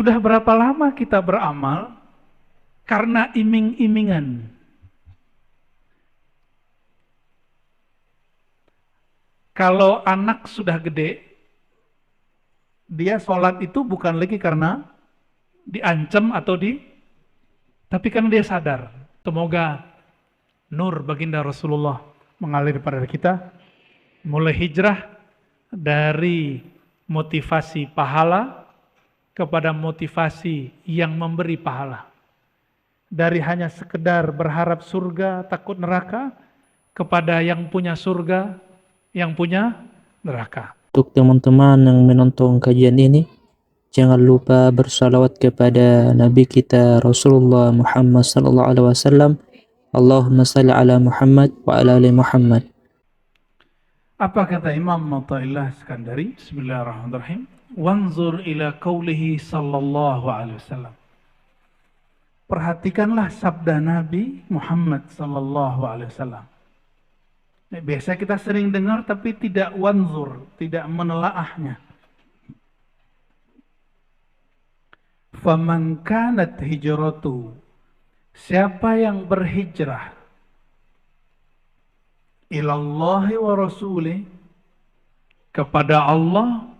Sudah berapa lama kita beramal karena iming-imingan? Kalau anak sudah gede, dia sholat itu bukan lagi karena diancam atau tapi karena dia sadar. Semoga nur baginda Rasulullah mengalir pada kita, mulai hijrah dari motivasi pahala kepada motivasi yang memberi pahala. Dari hanya sekedar berharap surga, takut neraka, kepada yang punya surga, yang punya neraka. Untuk teman-teman yang menonton kajian ini, jangan lupa bersalawat kepada Nabi kita Rasulullah Muhammad sallallahu alaihi wasallam. Allahumma salli ala Muhammad wa ala ali Muhammad. Apa kata Imam Athaillah Iskandari? Bismillahirrahmanirrahim. Wanzur ila qawlihi sallallahu alaihi wasallam. Perhatikanlah sabda Nabi Muhammad sallallahu alaihi wasallam. Biasa kita sering dengar tapi tidak wanzur, tidak menelaahnya. Faman kanat hijratu, siapa yang berhijrah ilallahi wa rasulih, kepada Allah.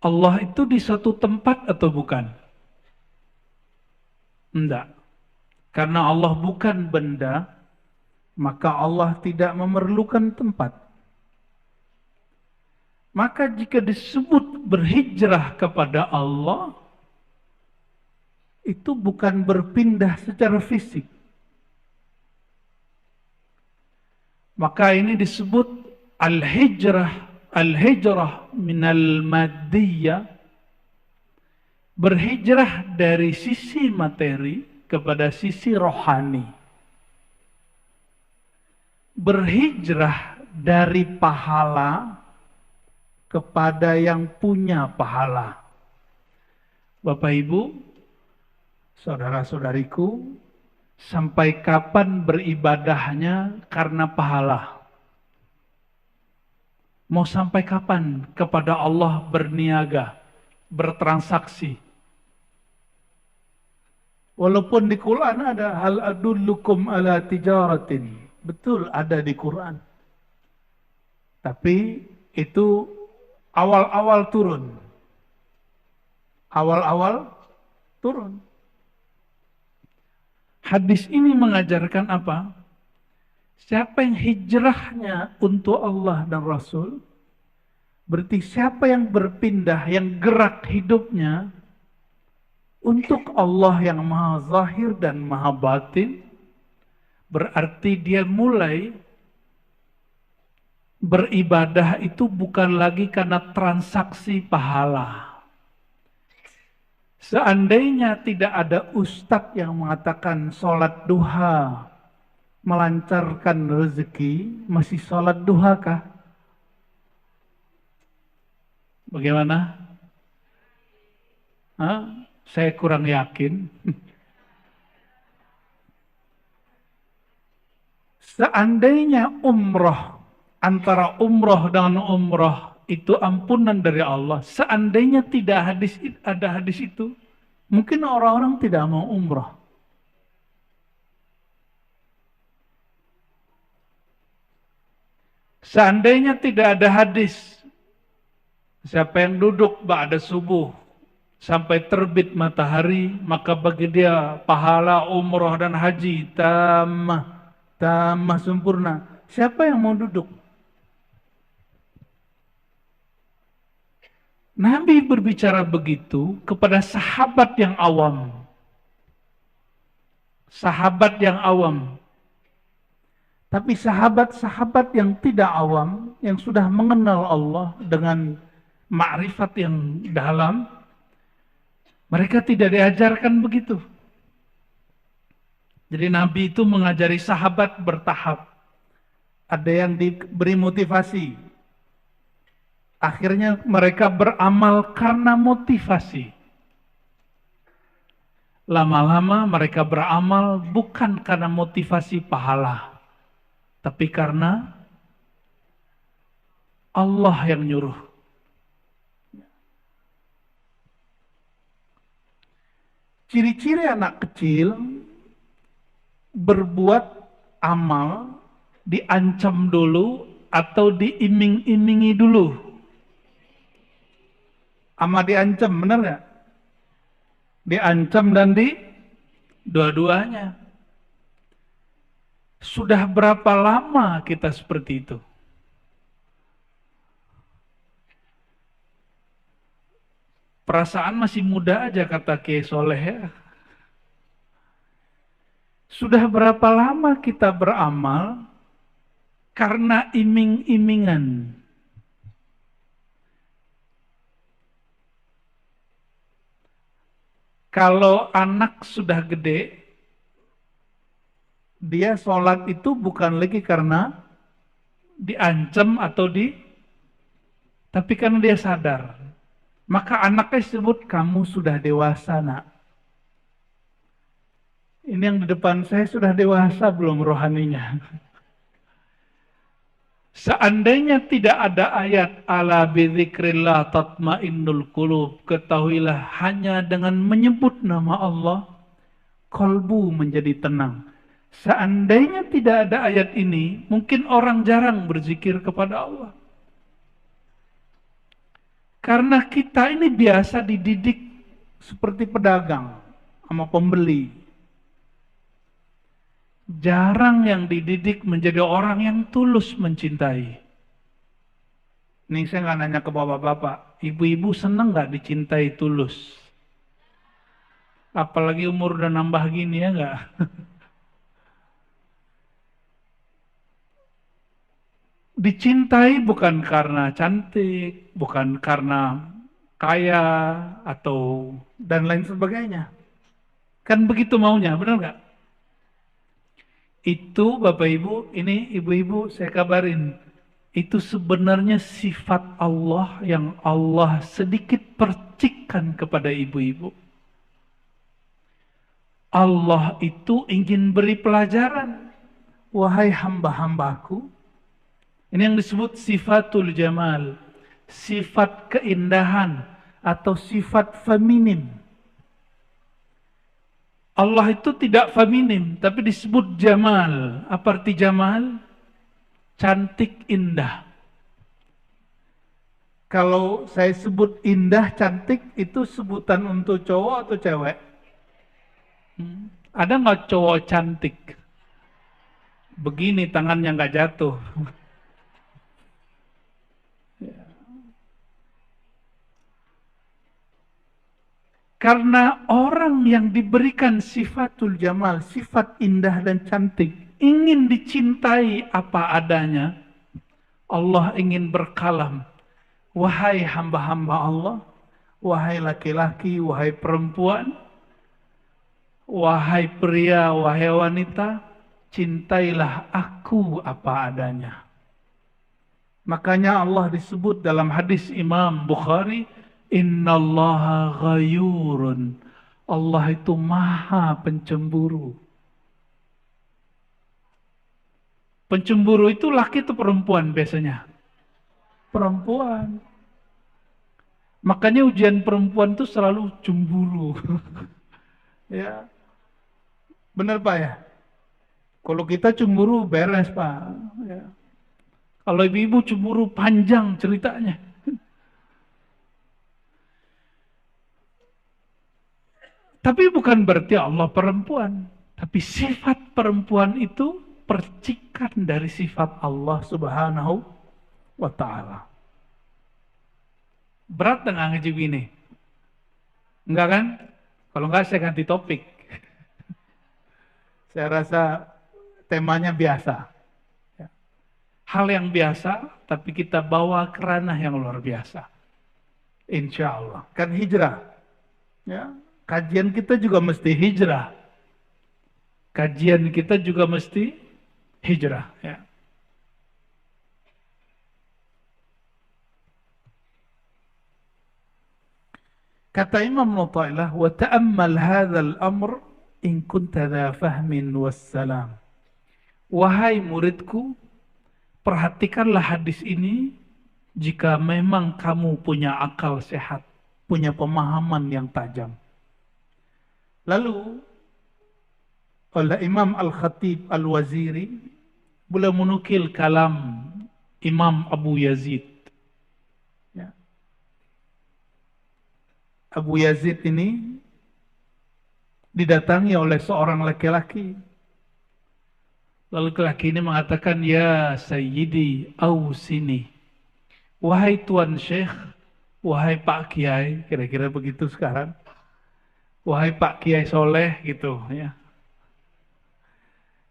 Allah itu di satu tempat atau bukan? Enggak. Karena Allah bukan benda, maka Allah tidak memerlukan tempat. Maka jika disebut berhijrah kepada Allah, itu bukan berpindah secara fisik. Maka ini disebut al-hijrah minal maddiyah, berhijrah dari sisi materi kepada sisi rohani. Berhijrah dari pahala kepada yang punya pahala. Bapak Ibu, saudara-saudariku, sampai kapan beribadahnya karena pahala? Mau sampai kapan kepada Allah berniaga, bertransaksi? Walaupun di Quran ada hal adullukum ala tijaratin. Betul ada di Quran. Tapi itu awal-awal turun. Awal-awal turun. Hadis ini mengajarkan apa? Siapa yang hijrahnya untuk Allah dan Rasul, berarti siapa yang berpindah, yang gerak hidupnya untuk Allah yang maha zahir dan maha batin, berarti dia mulai beribadah itu bukan lagi karena transaksi pahala. Seandainya tidak ada ustadz yang mengatakan sholat duha melancarkan rezeki, masih sholat duha kah? Bagaimana? Hah? Saya kurang yakin. Seandainya umroh, antara umroh dengan umroh itu ampunan dari Allah. Seandainya tidak ada hadis itu, mungkin orang-orang tidak mau umroh. Seandainya tidak ada hadis, siapa yang duduk ba'da subuh sampai terbit matahari, maka bagi dia pahala umroh dan haji tamah sempurna. Siapa yang mau duduk? Nabi berbicara begitu kepada sahabat yang awam. Sahabat yang awam. Tapi sahabat-sahabat yang tidak awam, yang sudah mengenal Allah dengan makrifat yang dalam, mereka tidak diajarkan begitu. Jadi Nabi itu mengajari sahabat bertahap. Ada yang diberi motivasi. Akhirnya mereka beramal karena motivasi. Lama-lama mereka beramal bukan karena motivasi pahala, tapi karena Allah yang nyuruh. Ciri-ciri anak kecil berbuat amal diancam dulu atau diiming-imingi dulu. Ama diancam, benar nggak? Diancam dan di dua-duanya. Sudah berapa lama kita seperti itu? Perasaan masih muda aja kata Kiai Soleh ya. Sudah berapa lama kita beramal karena iming-imingan? Kalau anak sudah gede, dia sholat itu bukan lagi karena diancam atau tapi karena dia sadar. Maka anaknya sebut, kamu sudah dewasa nak. Ini yang di depan saya sudah dewasa belum rohaninya? Seandainya tidak ada ayat ala bidzikrillah tatmainnul qulub, ketahuilah hanya dengan menyebut nama Allah kalbu menjadi tenang. Seandainya tidak ada ayat ini, mungkin orang jarang berzikir kepada Allah. Karena kita ini biasa dididik seperti pedagang sama pembeli. Jarang yang dididik menjadi orang yang tulus mencintai. Nih saya nggak nanya ke bapak-bapak, ibu-ibu seneng nggak dicintai tulus? Apalagi umur udah nambah gini ya nggak? Dicintai bukan karena cantik, bukan karena kaya atau dan lain sebagainya. Kan begitu maunya, benar nggak? Itu Bapak Ibu, ini ibu-ibu saya kabarin, itu sebenarnya sifat Allah yang Allah sedikit percikkan kepada ibu-ibu. Allah itu ingin beri pelajaran. Wahai hamba-hambaku, ini yang disebut sifatul jamal, sifat keindahan atau sifat feminim. Allah itu tidak feminim, tapi disebut jamal. Apa arti jamal? Cantik, indah. Kalau saya sebut indah, cantik, itu sebutan untuk cowok atau cewek? Ada nggak cowok cantik? Begini tangannya nggak jatuh. Karena orang yang diberikan sifatul jamal, sifat indah dan cantik, ingin dicintai apa adanya, Allah ingin berkalam. Wahai hamba-hamba Allah, wahai laki-laki, wahai perempuan, wahai pria, wahai wanita, cintailah aku apa adanya. Makanya Allah disebut dalam hadis Imam Bukhari, innallaha ghayurun. Allah itu maha pencemburu. Pencemburu itu laki atau perempuan biasanya? Perempuan. Makanya ujian perempuan itu selalu cemburu. Ya. Benar Pak ya? Kalau kita cemburu beres Pak. Ya. Kalau ibu-ibu cemburu panjang ceritanya. Tapi bukan berarti Allah perempuan. Tapi sifat perempuan itu percikan dari sifat Allah Subhanahu wa ta'ala. Berat nggak ngaji gini? Enggak kan? Kalau enggak saya ganti topik. Saya rasa temanya biasa. Hal yang biasa, tapi kita bawa ke ranah yang luar biasa. Insya Allah. Kan hijrah. Ya. Kajian kita juga mesti hijrah. Kajian kita juga mesti hijrah. Ya. Kata Imam Nu'tailah, wa ta'ammal hadzal amr in kunta dha fahmin wassalam. Wahai muridku, perhatikanlah hadis ini jika memang kamu punya akal sehat, punya pemahaman yang tajam. Lalu oleh Imam Al-Khatib Al-Waziri, beliau menukil kalam Imam Abu Yazid. Ya. Abu Yazid ini didatangi oleh seorang laki-laki. Lalu laki-laki ini mengatakan, ya Sayyidi Ausini, wahai Tuan Syekh, wahai Pak Kiai, kira-kira begitu sekarang. Wahai Pak Kiai Soleh gitu ya.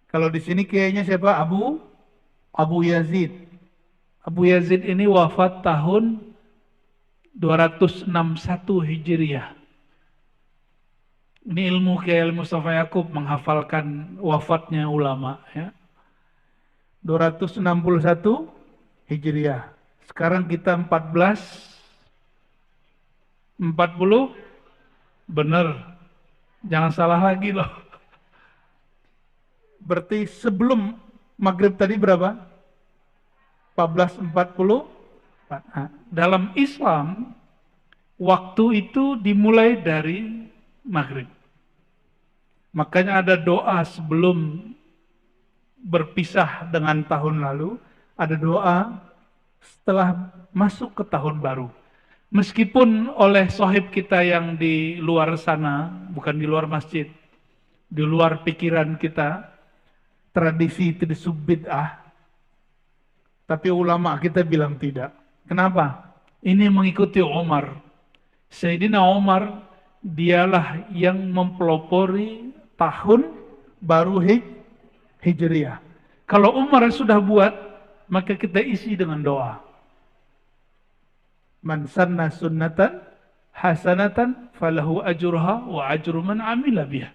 Kalau di sini kiainya siapa? Abu Yazid. Abu Yazid ini wafat tahun 261 Hijriah. Ini ilmu Kiai Mustafa Yakub menghafalkan wafatnya ulama ya. 261 Hijriah. Sekarang kita 1440. Bener. Jangan salah lagi loh. Berarti sebelum maghrib tadi berapa? 1440. Nah, dalam Islam waktu itu dimulai dari maghrib. Makanya ada doa sebelum berpisah dengan tahun lalu, ada doa setelah masuk ke tahun baru. Meskipun oleh sahib kita yang di luar sana, bukan di luar masjid, di luar pikiran kita, tradisi itu disebut bid'ah, tapi ulama kita bilang tidak. Kenapa? Ini mengikuti Umar. Sayyidina Umar, dialah yang mempelopori tahun baru Hijriah. Kalau Umar sudah buat, maka kita isi dengan doa. Man sanna sunnatan hasanatan falahu ajruha wa ajru man amila biha.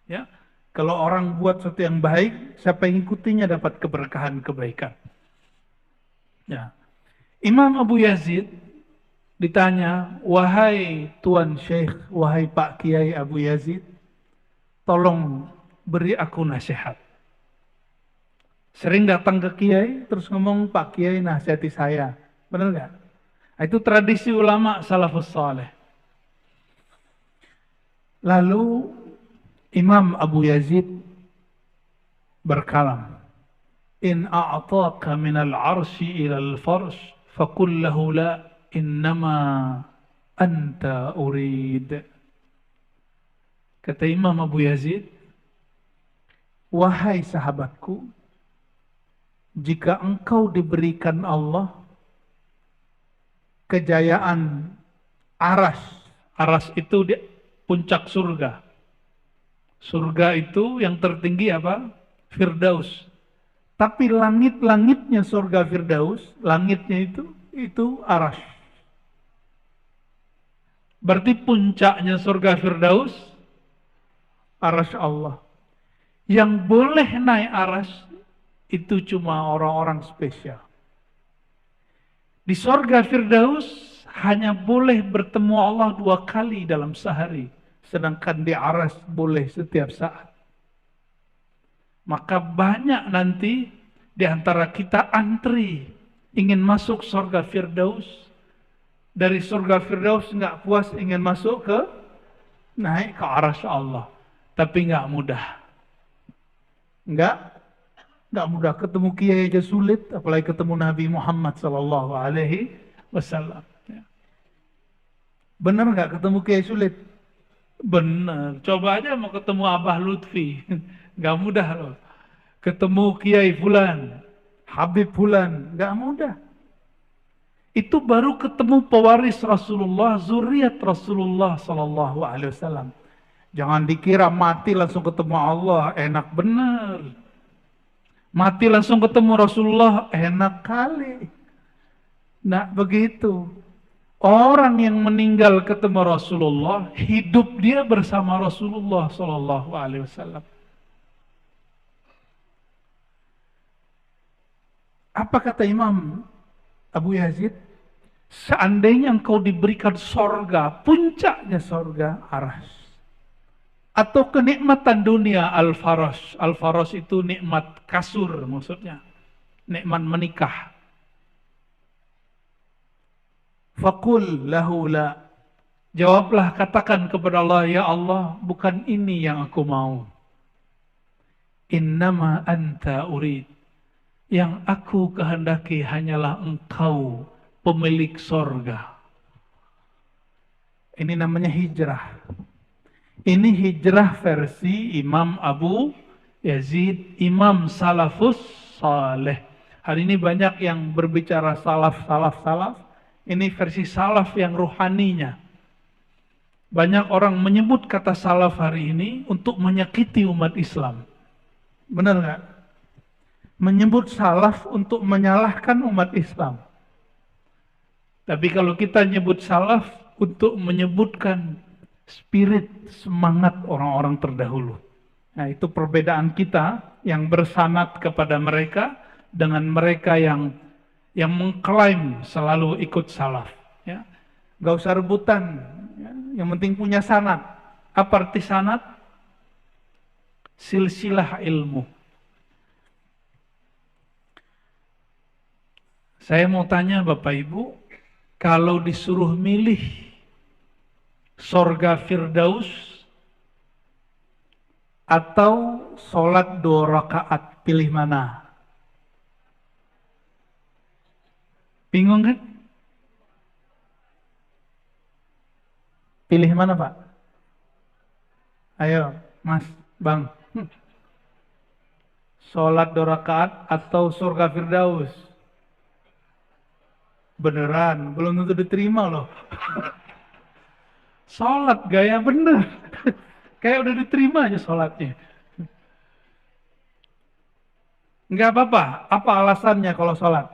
Ya. Kalau orang buat sesuatu yang baik, siapa yang ikutinya dapat keberkahan kebaikan. Ya. Imam Abu Yazid ditanya, wahai Tuan Syekh, wahai Pak Kiai Abu Yazid, tolong beri aku nasihat. Sering datang ke Kiai, terus ngomong, Pak Kiai nasihati saya. Benar nggak? Itu tradisi ulama salafus saleh. Lalu Imam Abu Yazid berkalam, in a'taka minal arsy ilal farsh faqul lahu la innama anta urid. Kata Imam Abu Yazid, wahai sahabatku, jika engkau diberikan Allah kejayaan aras, aras itu di puncak surga. Surga itu yang tertinggi apa? Firdaus. Tapi langit-langitnya surga Firdaus, langitnya itu aras. Berarti puncaknya surga Firdaus, aras Allah. Yang boleh naik aras itu cuma orang-orang spesial. Di surga Firdaus hanya boleh bertemu Allah 2 kali dalam sehari. Sedangkan di aras boleh setiap saat. Maka banyak nanti di antara kita antri ingin masuk surga Firdaus. Dari surga Firdaus nggak puas ingin masuk ke naik ke aras Allah. Tapi nggak mudah. Nggak mudah. Ketemu kiai aja sulit, apalagi ketemu Nabi Muhammad sallallahu alaihi wasallam. Benar nggak ketemu kiai sulit? Benar. Coba aja mau ketemu Abah Lutfi, nggak mudah loh. Ketemu Kiai Fulan, Habib Fulan, nggak mudah. Itu baru ketemu pewaris Rasulullah, zuriat Rasulullah sallallahu alaihi wasallam. Jangan dikira mati langsung ketemu Allah, enak bener. Mati langsung ketemu Rasulullah, enak kali. Nah begitu. Orang yang meninggal ketemu Rasulullah, hidup dia bersama Rasulullah sallallahu alaihi wasallam. Apa kata Imam Abu Yazid? Seandainya engkau diberikan sorga, puncaknya sorga aras, atau kenikmatan dunia al-faras. Al-faras itu nikmat kasur maksudnya, nikmat menikah. Faqul lahu la, Jawablah, katakan kepada Allah, ya Allah, bukan ini yang aku mau. Innama anta urid. Yang aku kehendaki hanyalah engkau, pemilik sorga. Ini namanya hijrah. Ini hijrah versi Imam Abu Yazid, Imam Salafus Saleh. Hari ini banyak yang berbicara salaf. Ini versi salaf yang ruhaninya. Banyak orang menyebut kata salaf hari ini untuk menyakiti umat Islam. Benar nggak? Menyebut salaf untuk menyalahkan umat Islam. Tapi kalau kita nyebut salaf untuk menyebutkan spirit, semangat orang-orang terdahulu. Nah, itu perbedaan kita yang bersanad kepada mereka dengan mereka yang mengklaim selalu ikut salaf. Ya. Gak usah rebutan, ya. Yang penting punya sanad. Apa arti sanad? Silsilah ilmu. Saya mau tanya Bapak Ibu, kalau disuruh milih sorga Firdaus atau sholat 2 rakaat, pilih mana? Bingung kan? Pilih mana Pak? Ayo Mas, Bang. Sholat 2 rakaat atau surga Firdaus? Beneran, belum tentu diterima loh. Sholat gaya bener. Kayak udah diterima aja sholatnya. Enggak apa-apa. Apa alasannya kalau sholat?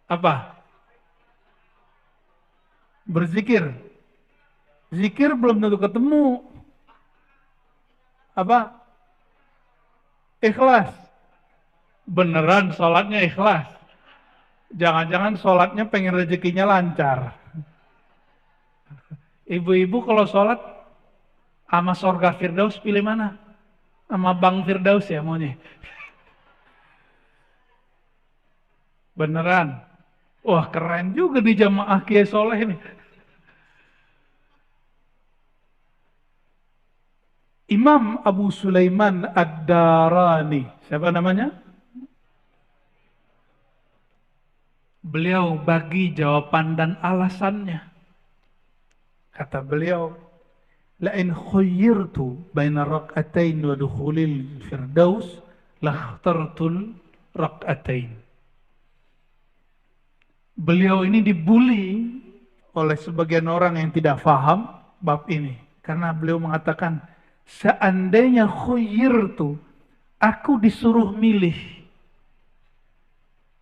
Apa? Berzikir. Zikir belum tentu ketemu. Apa? Ikhlas. Beneran sholatnya ikhlas. Jangan-jangan sholatnya pengen rezekinya lancar. Ibu-ibu kalau sholat sama surga Firdaus pilih mana? Sama Bang Firdaus ya maunya. Beneran. Wah keren juga di jamaah Kiai Soleh ini. Imam Abu Sulaiman Ad-Darani. Siapa namanya? Beliau bagi jawaban dan alasannya. Kata beliau, "La'in khuyyirtu baina rak'atain wa dukhulil firdaus, lakhtartul rak'atain." Beliau ini dibully oleh sebagian orang yang tidak faham bab ini. Karena beliau mengatakan, seandainya khuyyirtu, aku disuruh milih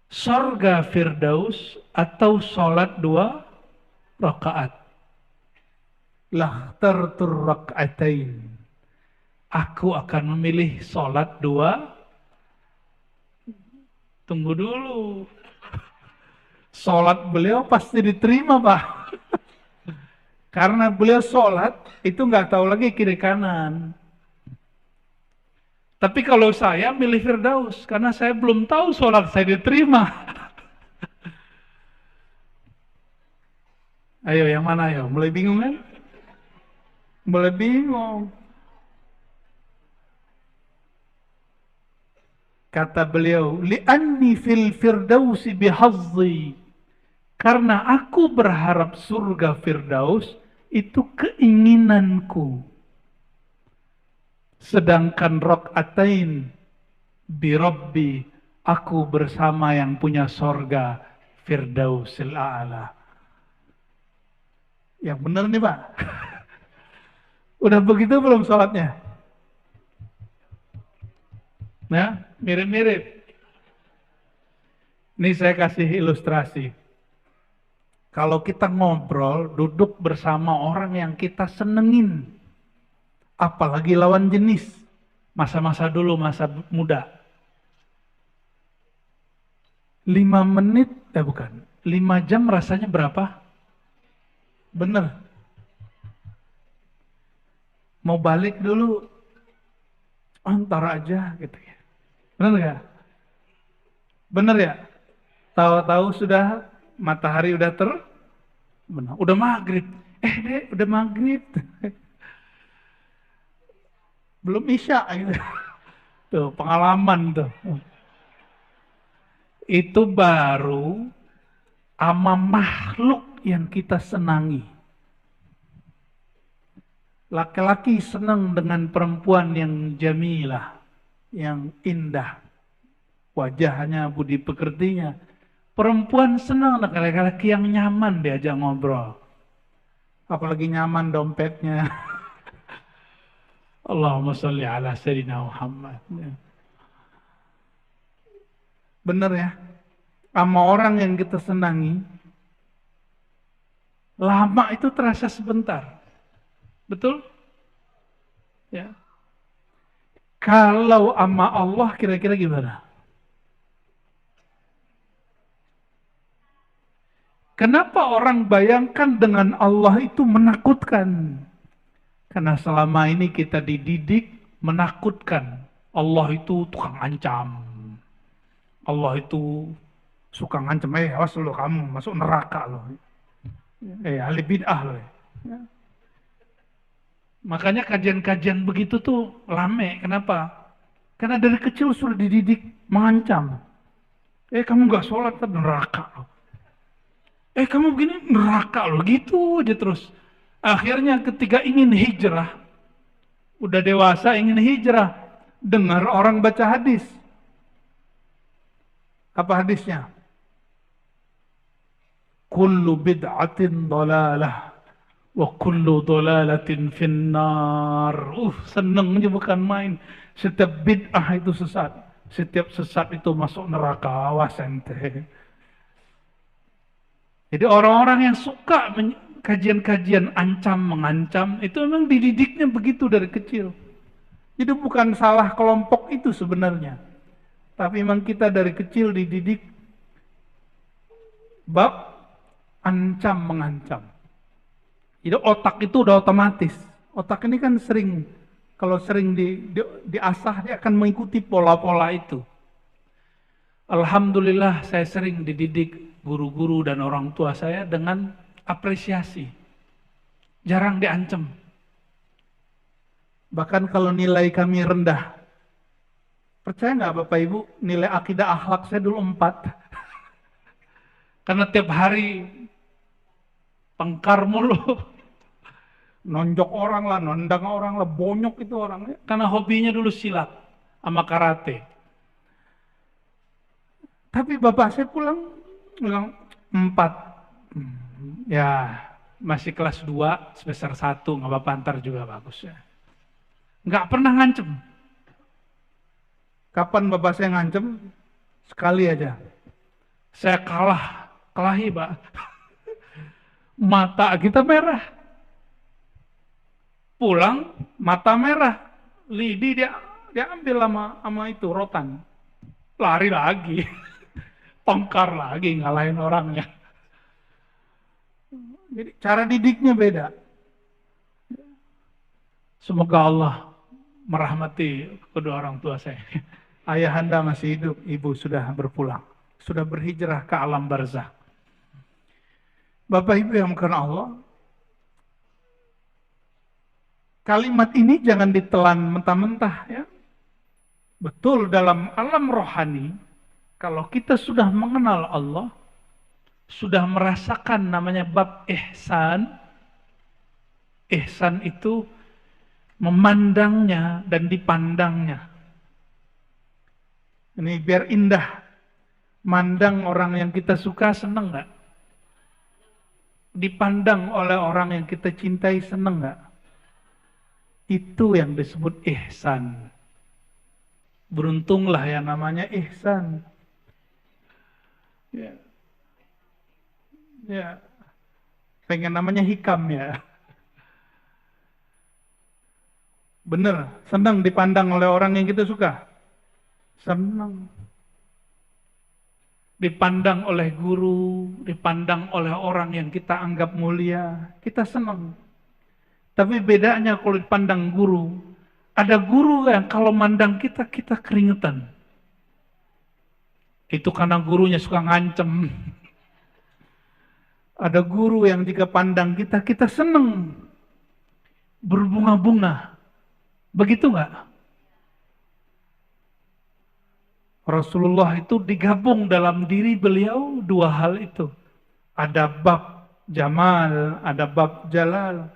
sorga Firdaus atau sholat 2 rakaat. Lakhtartur rak'atain. Aku akan memilih sholat 2. Tunggu dulu. Sholat beliau pasti diterima Pak. Karena beliau sholat itu nggak tahu lagi kiri kanan. Tapi kalau saya milih Firdaus, karena saya belum tahu sholat saya diterima. Ayo yang mana ayo? Mulai bingung kan? Mulai bingung. Kata beliau, li'anni fil firdausi bihazzi. Karena aku berharap surga Firdaus itu keinginanku. Sedangkan rak'atain bi Rabbi, aku bersama yang punya sorga Firdausil A'la. Yang benar nih Pak. Udah begitu belum sholatnya? Nah, mirip-mirip. Ini saya kasih ilustrasi. Kalau kita ngobrol, duduk bersama orang yang kita senengin, apalagi lawan jenis, masa-masa dulu, masa muda. 5 menit, bukan, 5 jam rasanya berapa? Bener. Mau balik dulu, ntar aja gitu ya. Bener gak? Bener ya? Tahu-tahu sudah matahari udah terbenam, udah maghrib. Dek, udah maghrib. Belum isya gitu. Tuh, pengalaman tuh. Itu baru ama makhluk yang kita senangi. Laki-laki senang dengan perempuan yang jamilah, yang indah. Wajahnya, budi pekertinya. Perempuan senang dengan laki-laki yang nyaman diajak ngobrol. Apalagi nyaman dompetnya. Allahumma sholli ala sayyidina Muhammad. Bener ya? Sama orang yang kita senangi, lama itu terasa sebentar. Betul? Ya. Kalau sama Allah kira-kira gimana? Kenapa orang bayangkan dengan Allah itu menakutkan? Karena selama ini kita dididik menakutkan. Allah itu tukang ancam. Allah itu suka ngancam, awas lo kamu masuk neraka lo. Ahli bid'ah lo. Ya. Makanya kajian-kajian begitu tuh rame. Kenapa? Karena dari kecil sudah dididik mengancam. Kamu gak sholat, neraka loh. Kamu begini, neraka loh. Gitu aja terus. Akhirnya ketika ingin hijrah, udah dewasa ingin hijrah, dengar orang baca hadis. Apa hadisnya? Kullu bid'atin dalalah. Wa kullu dolalatin finnar. Senengnya bukan main. Setiap bid'ah itu sesat. Setiap sesat itu masuk neraka. Awas ente. Jadi orang-orang yang suka kajian-kajian ancam, mengancam, itu memang dididiknya begitu dari kecil. Jadi bukan salah kelompok itu sebenarnya. Tapi memang kita dari kecil dididik bab ancam, mengancam. Jadi otak itu udah otomatis. Otak ini kan kalau sering diasah, dia akan mengikuti pola-pola itu. Alhamdulillah saya sering dididik guru-guru dan orang tua saya dengan apresiasi. Jarang diancam. Bahkan kalau nilai kami rendah. Percaya nggak Bapak Ibu, nilai akidah akhlak saya dulu 4. Karena tiap hari tengkar mulu. Nonjok orang lah, nendang orang lah, bonyok itu orangnya. Karena hobinya dulu silat sama karate. Tapi bapak saya pulang bilang 4. Ya, masih kelas 2, semester 1, nggak apa-apa, antar juga bagus ya. Nggak pernah ngancem. Kapan bapak saya ngancem? Sekali aja. Saya kelahi Pak. Mata kita merah. Pulang, mata merah. Lidi dia ambil sama itu, rotan. Lari lagi. Tongkar lagi, ngalahin orangnya. Jadi cara didiknya beda. Semoga Allah merahmati kedua orang tua saya. Ayahanda masih hidup, ibu sudah berpulang. Sudah berhijrah ke alam barzakh. Bapak Ibu yang bukan Allah, kalimat ini jangan ditelan mentah-mentah ya. Betul, dalam alam rohani, kalau kita sudah mengenal Allah, sudah merasakan namanya bab ihsan. Ihsan itu memandangnya dan dipandangnya. Ini biar indah. Mandang orang yang kita suka, seneng nggak? Dipandang oleh orang yang kita cintai, seneng nggak? Itu yang disebut ihsan. Beruntunglah yang namanya ihsan. Ya. Ya. Pengen namanya hikam ya. Bener, senang dipandang oleh orang yang kita suka. Senang. Dipandang oleh guru, dipandang oleh orang yang kita anggap mulia, kita senang. Tapi bedanya kalau dipandang guru, ada guru yang kalau mandang kita keringetan. Itu karena gurunya suka ngancem. Ada guru yang jika pandang kita, kita senang berbunga-bunga. Begitu nggak? Rasulullah itu digabung dalam diri beliau dua hal itu. Ada bab Jamal, ada bab Jalal.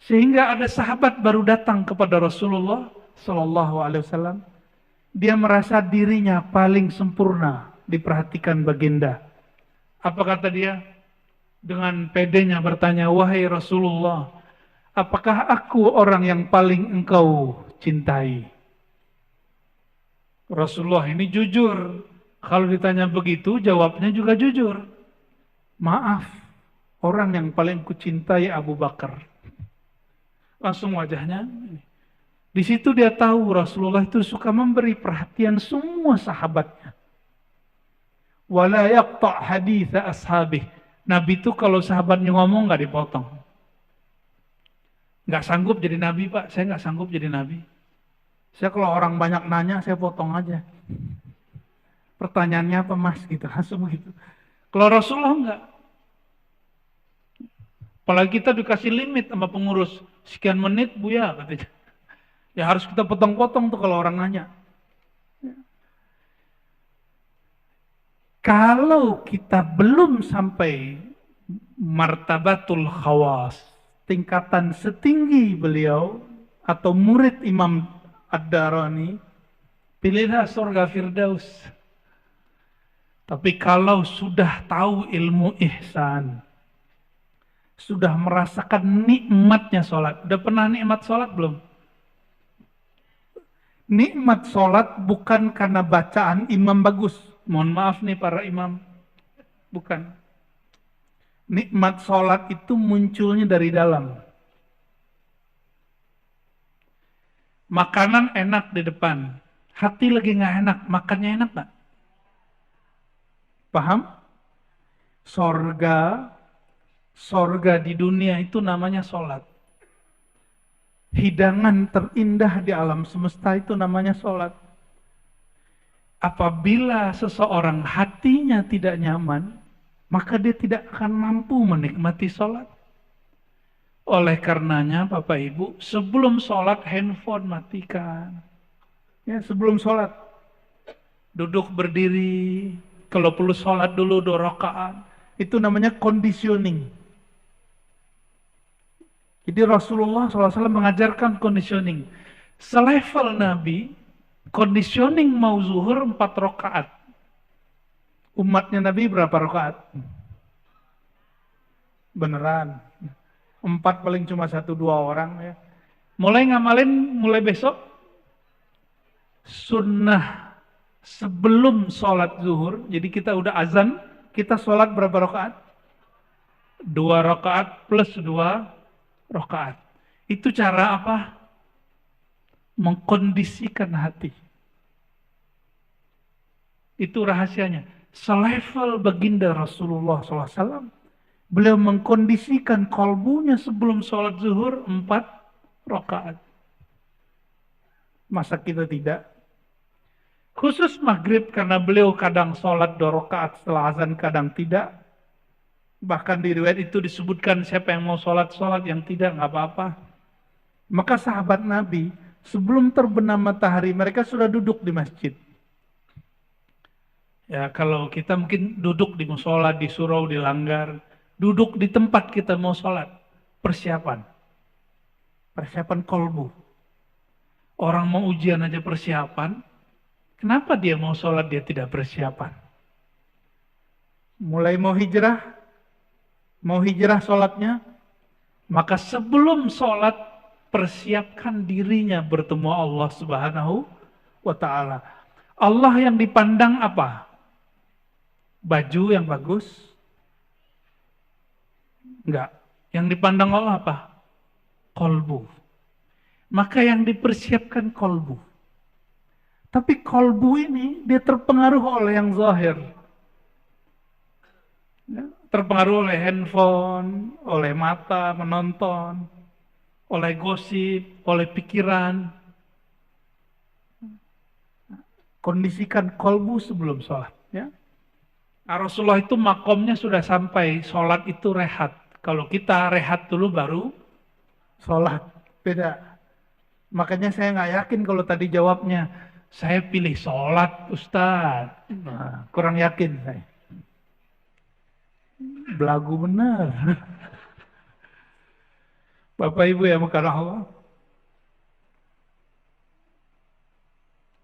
Sehingga ada sahabat baru datang kepada Rasulullah Sallallahu Alaihi Wasallam. Dia merasa dirinya paling sempurna diperhatikan baginda. Apa kata dia? Dengan pedenya bertanya, wahai Rasulullah, apakah aku orang yang paling engkau cintai? Rasulullah ini jujur. Kalau ditanya begitu, jawabnya juga jujur. Maaf, orang yang paling kucintai Abu Bakar. Langsung wajahnya. Di situ dia tahu Rasulullah itu suka memberi perhatian semua sahabatnya. Wala yaqta' haditha ashabih. Nabi itu kalau sahabatnya ngomong nggak dipotong. Nggak sanggup jadi nabi, Pak. Saya nggak sanggup jadi nabi. Saya kalau orang banyak nanya, saya potong aja. Pertanyaannya apa mas? Gitu, langsung gitu. Kalau Rasulullah enggak. Apalagi kita dikasih limit sama pengurus. Sekian menit, Buya, katanya. Ya harus kita potong-potong tuh kalau orang nanya. Kalau kita belum sampai martabatul khawas, tingkatan setinggi beliau, atau murid Imam Ad-Darani, pilihlah surga Firdaus. Tapi kalau sudah tahu ilmu ihsan, sudah merasakan nikmatnya sholat, udah pernah nikmat sholat belum? Nikmat sholat bukan karena bacaan imam bagus. Mohon maaf nih para imam, bukan. Nikmat sholat itu munculnya dari dalam. Makanan enak di depan, hati lagi nggak enak, makannya enak nggak? Paham? Sorga di dunia itu namanya sholat. Hidangan terindah di alam semesta itu namanya sholat. Apabila seseorang hatinya tidak nyaman, maka dia tidak akan mampu menikmati sholat. Oleh karenanya Bapak Ibu, sebelum sholat handphone matikan. Ya, sebelum sholat. Duduk berdiri, kalau perlu sholat dulu 2 rakaat. Itu namanya conditioning. Jadi Rasulullah SAW mengajarkan conditioning. Selevel Nabi, conditioning mau zuhur 4 rakaat. Umatnya Nabi berapa rakaat? Beneran. 4 paling cuma 1-2 orang ya. Mulai ngamalin mulai besok. Sunnah sebelum sholat zuhur. Jadi kita udah azan, kita sholat berapa rakaat? 2 rakaat plus 2 rakaat. Itu cara apa? Mengkondisikan hati. Itu rahasianya. Selevel baginda Rasulullah SAW, beliau mengkondisikan kalbunya sebelum sholat zuhur 4 rakaat. Masa kita tidak? Khusus maghrib karena beliau kadang sholat 2 rakaat setelah azan, kadang tidak. Bahkan di riwayat itu disebutkan siapa yang mau sholat, yang tidak, nggak apa-apa. Maka sahabat Nabi, sebelum terbenam matahari, mereka sudah duduk di masjid. Ya, kalau kita mungkin duduk di musola, di surau, di langgar, duduk di tempat kita mau sholat, persiapan kolbu. Orang mau ujian aja persiapan, kenapa dia mau sholat dia tidak persiapan? Mulai mau hijrah sholatnya, maka sebelum sholat persiapkan dirinya bertemu Allah Subhanahu wa Ta'ala. Allah yang dipandang apa? Baju yang bagus? Enggak. Yang dipandang Allah apa? Kolbu. Maka yang dipersiapkan kolbu. Tapi kolbu ini dia terpengaruh oleh yang zahir. Ya, terpengaruh oleh handphone, oleh mata menonton, oleh gosip, oleh pikiran. Kondisikan kolbu sebelum sholat. Ya. Nah, Rasulullah itu makomnya sudah sampai, sholat itu rehat. Kalau kita rehat dulu baru sholat, beda. Makanya saya nggak yakin kalau tadi jawabnya, saya pilih sholat Ustaz. Nah, kurang yakin saya. Belagu benar. Bapak Ibu yang mengasihi Allah.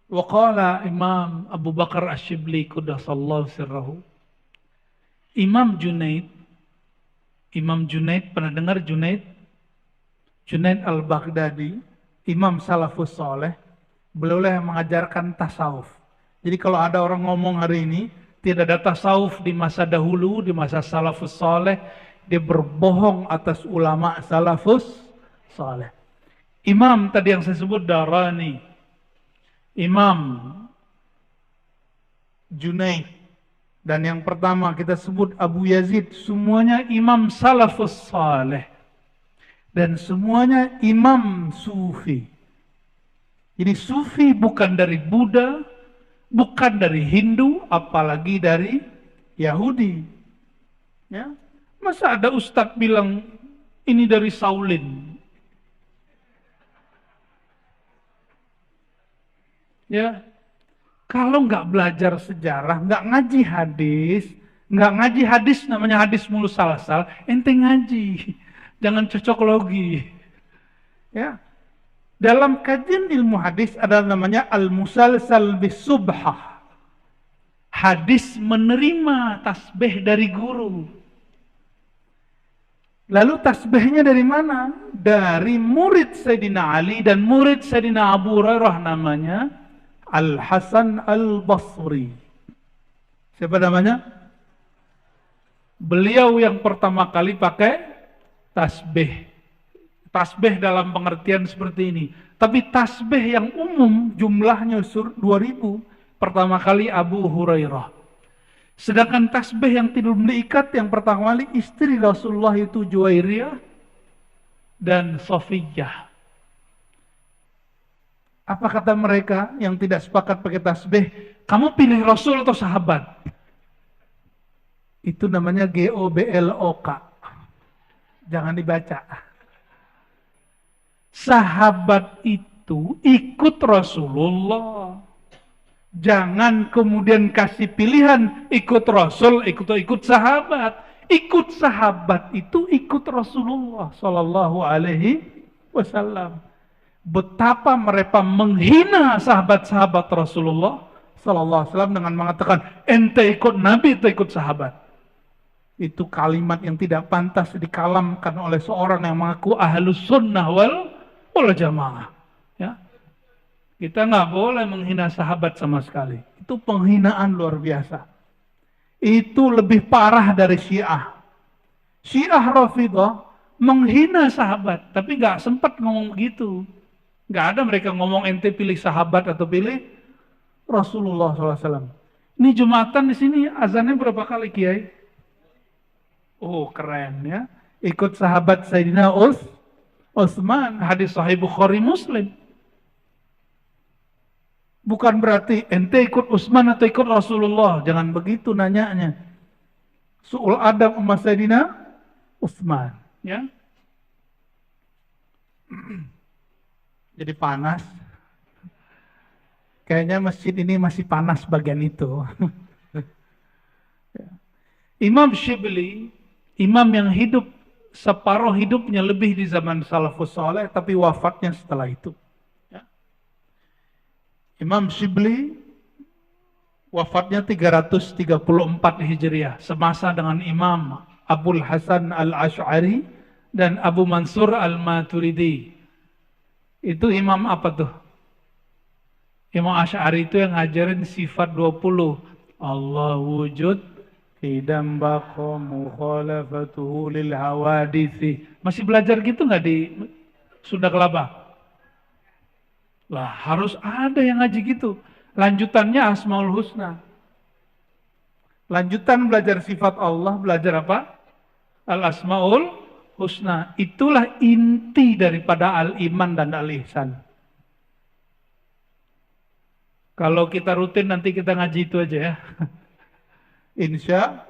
Waqala Imam Abu Bakar Ash-Shibli Quddasallahu sirrahu. Imam Junaid, pernah dengar Junaid? Junaid al-Baghdadi, Imam Salafus Soleh, beliau yang mengajarkan tasawuf. Jadi kalau ada orang ngomong hari ini, tidak ada tasawuf di masa dahulu, di masa Salafus Soleh, dia berbohong atas ulama Salafus Soleh. Imam tadi yang saya sebut Darani, Imam Junaid, dan yang pertama kita sebut Abu Yazid, semuanya imam salafus saleh. Dan semuanya imam sufi. Jadi sufi bukan dari Buddha, bukan dari Hindu, apalagi dari Yahudi. Ya. Masa ada ustadz bilang ini dari Shaolin? Ya, kalau nggak belajar sejarah, nggak ngaji hadis namanya hadis musalsal, ente ngaji, jangan cocok logi. Ya, dalam kajian ilmu hadis ada namanya al-musalsal bisubhah. Hadis menerima tasbih dari guru. Lalu tasbihnya dari mana? Dari murid Sayyidina Ali dan murid Sayyidina Abu Hurairah namanya Al-Hasan Al-Basri. Siapa namanya? Beliau yang pertama kali pakai tasbih. Tasbih dalam pengertian seperti ini. Tapi tasbih yang umum jumlahnya 2000. Pertama kali Abu Hurairah. Sedangkan tasbih yang tidak diikat yang pertama kali istri Rasulullah itu Juwairiyah dan Safiyah. Apa kata mereka yang tidak sepakat pakai tasbih? Kamu pilih Rasul atau sahabat? Itu namanya GOBLOK. Jangan dibaca. Sahabat itu ikut Rasulullah. Jangan kemudian kasih pilihan ikut Rasul, ikut sahabat. Ikut sahabat itu ikut Rasulullah Sallallahu Alaihi Wasallam. Betapa mereka menghina sahabat-sahabat Rasulullah Sallallahu Alaihi Wasallam dengan mengatakan ente ikut Nabi, ente ikut sahabat. Itu kalimat yang tidak pantas dikalamkan oleh seorang yang mengaku ahlus sunnah wal jamaah. Ya. Kita nggak boleh menghina sahabat sama sekali. Itu penghinaan luar biasa. Itu lebih parah dari Syiah. Syiah Rafidhah menghina sahabat, tapi nggak sempat ngomong begitu. Nggak ada mereka ngomong ente pilih sahabat atau pilih Rasulullah SAW. Ini Jumatan di sini azannya berapa kali Kiai? Oh keren ya. Ikut sahabat Sayyidina Utsman, hadis Sahih Bukhari Muslim. Bukan berarti ente ikut Utsman atau ikut Rasulullah. Jangan begitu nanyanya. Su'ul adab umat Sayyidina Utsman. Ya. Jadi panas. Kayaknya masjid ini masih panas bagian itu. Imam Shibli, imam yang hidup separuh hidupnya lebih di zaman Salafus Saleh, tapi wafatnya setelah itu. Imam Shibli wafatnya 334 Hijriah, semasa dengan Imam Abul Hasan Al-Ash'ari dan Abu Mansur Al-Maturidi. Itu imam apa tuh? Imam Ash'ari itu yang ngajarin sifat 20. Allah wujud, idam baqa mukhalafatuhu lil hawadithi. Masih belajar gitu nggak di Sunda Kelapa? Lah harus ada yang ngaji gitu. Lanjutannya Asmaul Husna. Lanjutan belajar sifat Allah, belajar apa? Al-Asmaul Husna. Itulah inti daripada al-iman dan al-ihsan. Kalau kita rutin nanti kita ngaji itu aja ya. Insya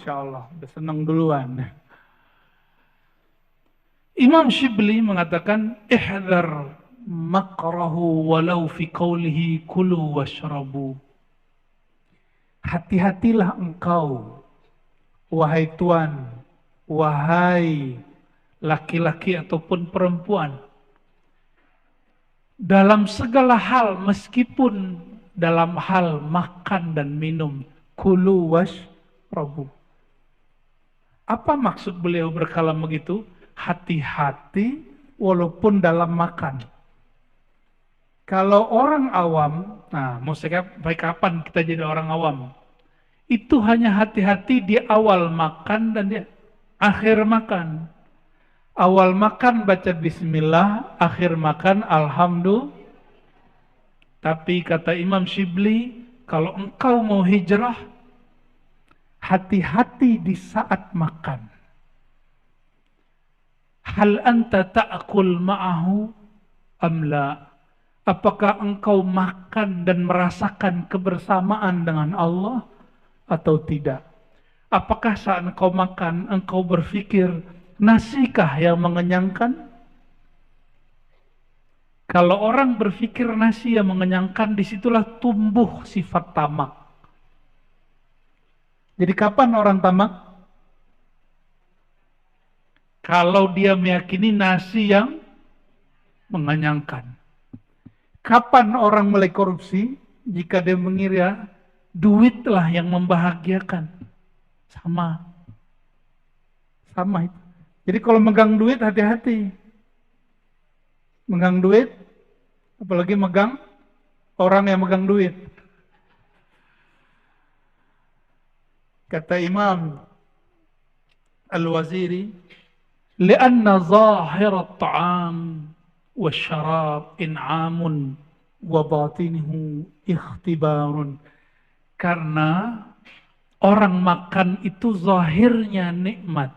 Allah. Udah senang duluan. Imam Shibli mengatakan, ihdhar makrahu walau fi qawlihi kulu washrabu. Hati-hatilah engkau, wahai tuan, wahai laki-laki ataupun perempuan, dalam segala hal, meskipun dalam hal makan dan minum, kulu washrabu. Apa maksud beliau berkalam begitu? Hati-hati walaupun dalam makan. Kalau orang awam, nah mau sampai kapan kita jadi orang awam? Itu hanya hati-hati di awal makan dan di akhir makan. Awal makan baca bismillah, akhir makan alhamdulillah. Tapi kata Imam Shibli, kalau engkau mau hijrah, hati-hati di saat makan. Hal anta ta'kul ma'ahu amla. Apakah engkau makan dan merasakan kebersamaan dengan Allah atau tidak? Apakah saat engkau makan, engkau berpikir, nasikah yang mengenyangkan? Kalau orang berpikir nasi yang mengenyangkan, disitulah tumbuh sifat tamak. Jadi kapan orang tamak? Kalau dia meyakini nasi yang mengenyangkan. Kapan orang mulai korupsi? Jika dia mengira duitlah yang membahagiakan. Sama itu. Jadi kalau megang duit hati-hati. Megang duit, apalagi megang orang yang megang duit. Kata Imam Al-Waziri, lianna zahir at-ta'am wasyarab in'amun wa batinuhu ikhtibarun. Karena orang makan itu zahirnya nikmat,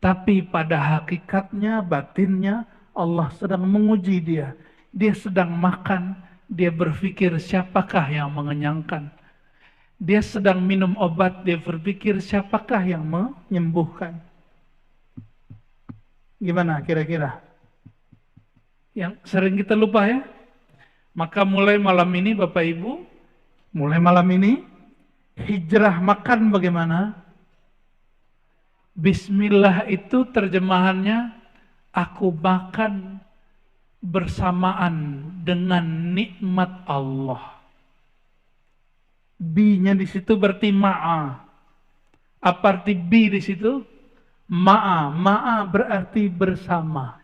tapi pada hakikatnya, batinnya, Allah sedang menguji dia. Dia sedang makan, dia berpikir siapakah yang mengenyangkan. Dia sedang minum obat, dia berpikir siapakah yang menyembuhkan. Gimana kira-kira? Yang sering kita lupa ya. Maka mulai malam ini Bapak Ibu, mulai malam ini, hijrah makan bagaimana? Bismillah itu terjemahannya, aku makan bersamaan dengan nikmat Allah. Bi-nya di situ berarti ma'a. Apa arti bi di situ? Ma'a. Ma'a berarti bersama.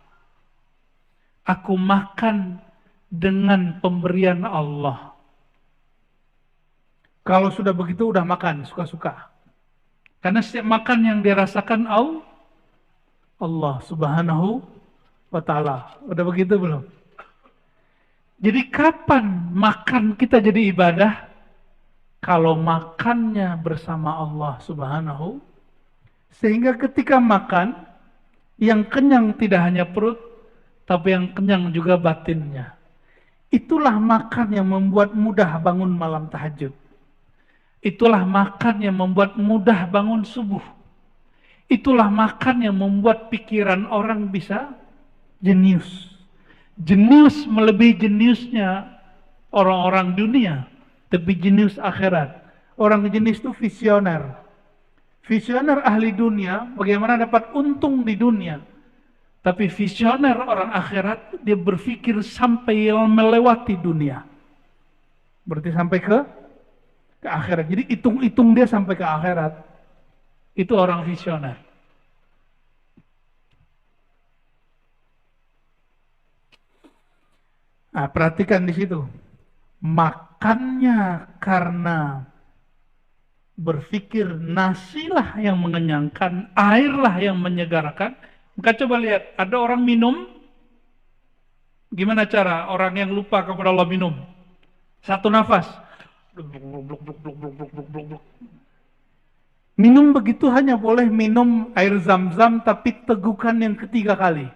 Aku makan dengan pemberian Allah. Kalau sudah begitu udah makan suka-suka. Karena setiap makan yang dirasakan Allah Subhanahu wa ta'ala. Udah begitu belum? Jadi kapan makan kita jadi ibadah? Kalau makannya bersama Allah Subhanahu, sehingga ketika makan, yang kenyang tidak hanya perut, tapi yang kenyang juga batinnya. Itulah makan yang membuat mudah bangun malam tahajud. Itulah makan yang membuat mudah bangun subuh. Itulah makan yang membuat pikiran orang bisa jenius. Jenius melebihi jeniusnya orang-orang dunia. Tapi jenius akhirat. Orang jenius itu visioner. Visioner ahli dunia, bagaimana dapat untung di dunia. Tapi visioner orang akhirat, dia berpikir sampai melewati dunia. Berarti sampai ke akhirat. Jadi hitung-hitung dia sampai ke akhirat. Itu orang visioner. Nah, perhatikan di situ. Makannya karena berpikir nasilah yang mengenyangkan, airlah yang menyegarkan. Maka coba lihat, ada orang minum, gimana cara orang yang lupa kepada Allah minum? Satu nafas. Minum begitu hanya boleh minum air zam-zam, tapi tegukan yang ketiga kali.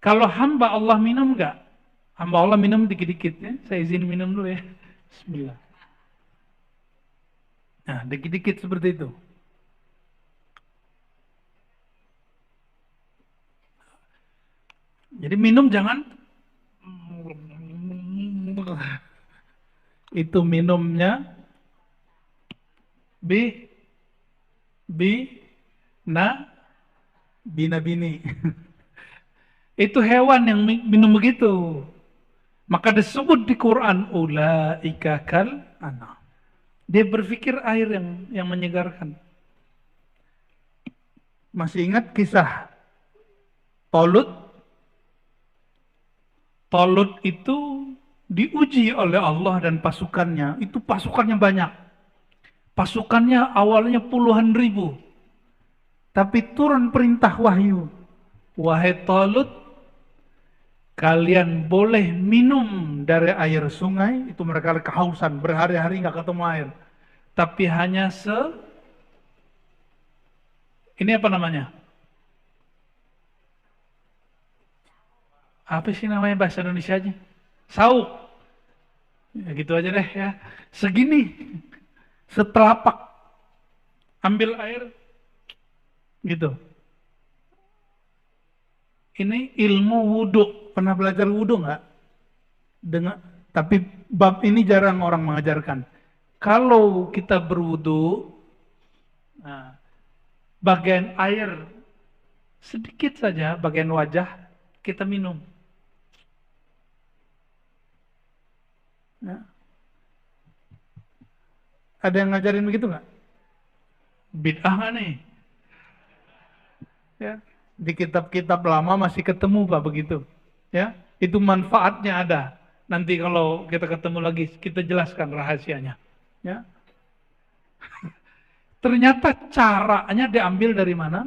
Kalau hamba Allah minum enggak? Hamba Allah minum dikit-dikit ya. Saya izin minum dulu ya. Bismillah. Nah, dikit-dikit seperti itu. Jadi minum jangan itu minumnya bi bi na bina bini. Itu hewan yang minum begitu. Maka disebut di Quran ulaika kal an'am. Dia berpikir air yang menyegarkan. Masih ingat kisah Tolut? Tolut itu diuji oleh Allah dan pasukannya. Itu pasukannya banyak. Pasukannya awalnya puluhan ribu. Tapi turun perintah wahyu. Wahai Tolut, kalian boleh minum dari air sungai. Itu mereka kehausan, berhari-hari nggak ketemu air. Tapi hanya ini apa namanya? Apa sih namanya bahasa Indonesianya? Sauk. Ya gitu aja deh ya. Segini, setelapak. Ambil air, gitu. Ini ilmu wudhu. Pernah belajar wudhu nggak? Tapi bab ini jarang orang mengajarkan. Kalau kita berwudhu, nah, bagian air sedikit saja, bagian wajah kita minum. Ya. Ada yang ngajarin begitu nggak? Bid'ah nggak nih? Ya. Di kitab-kitab lama masih ketemu Pak begitu. Ya, itu manfaatnya ada. Nanti kalau kita ketemu lagi kita jelaskan rahasianya. Ya. Ternyata caranya diambil dari mana?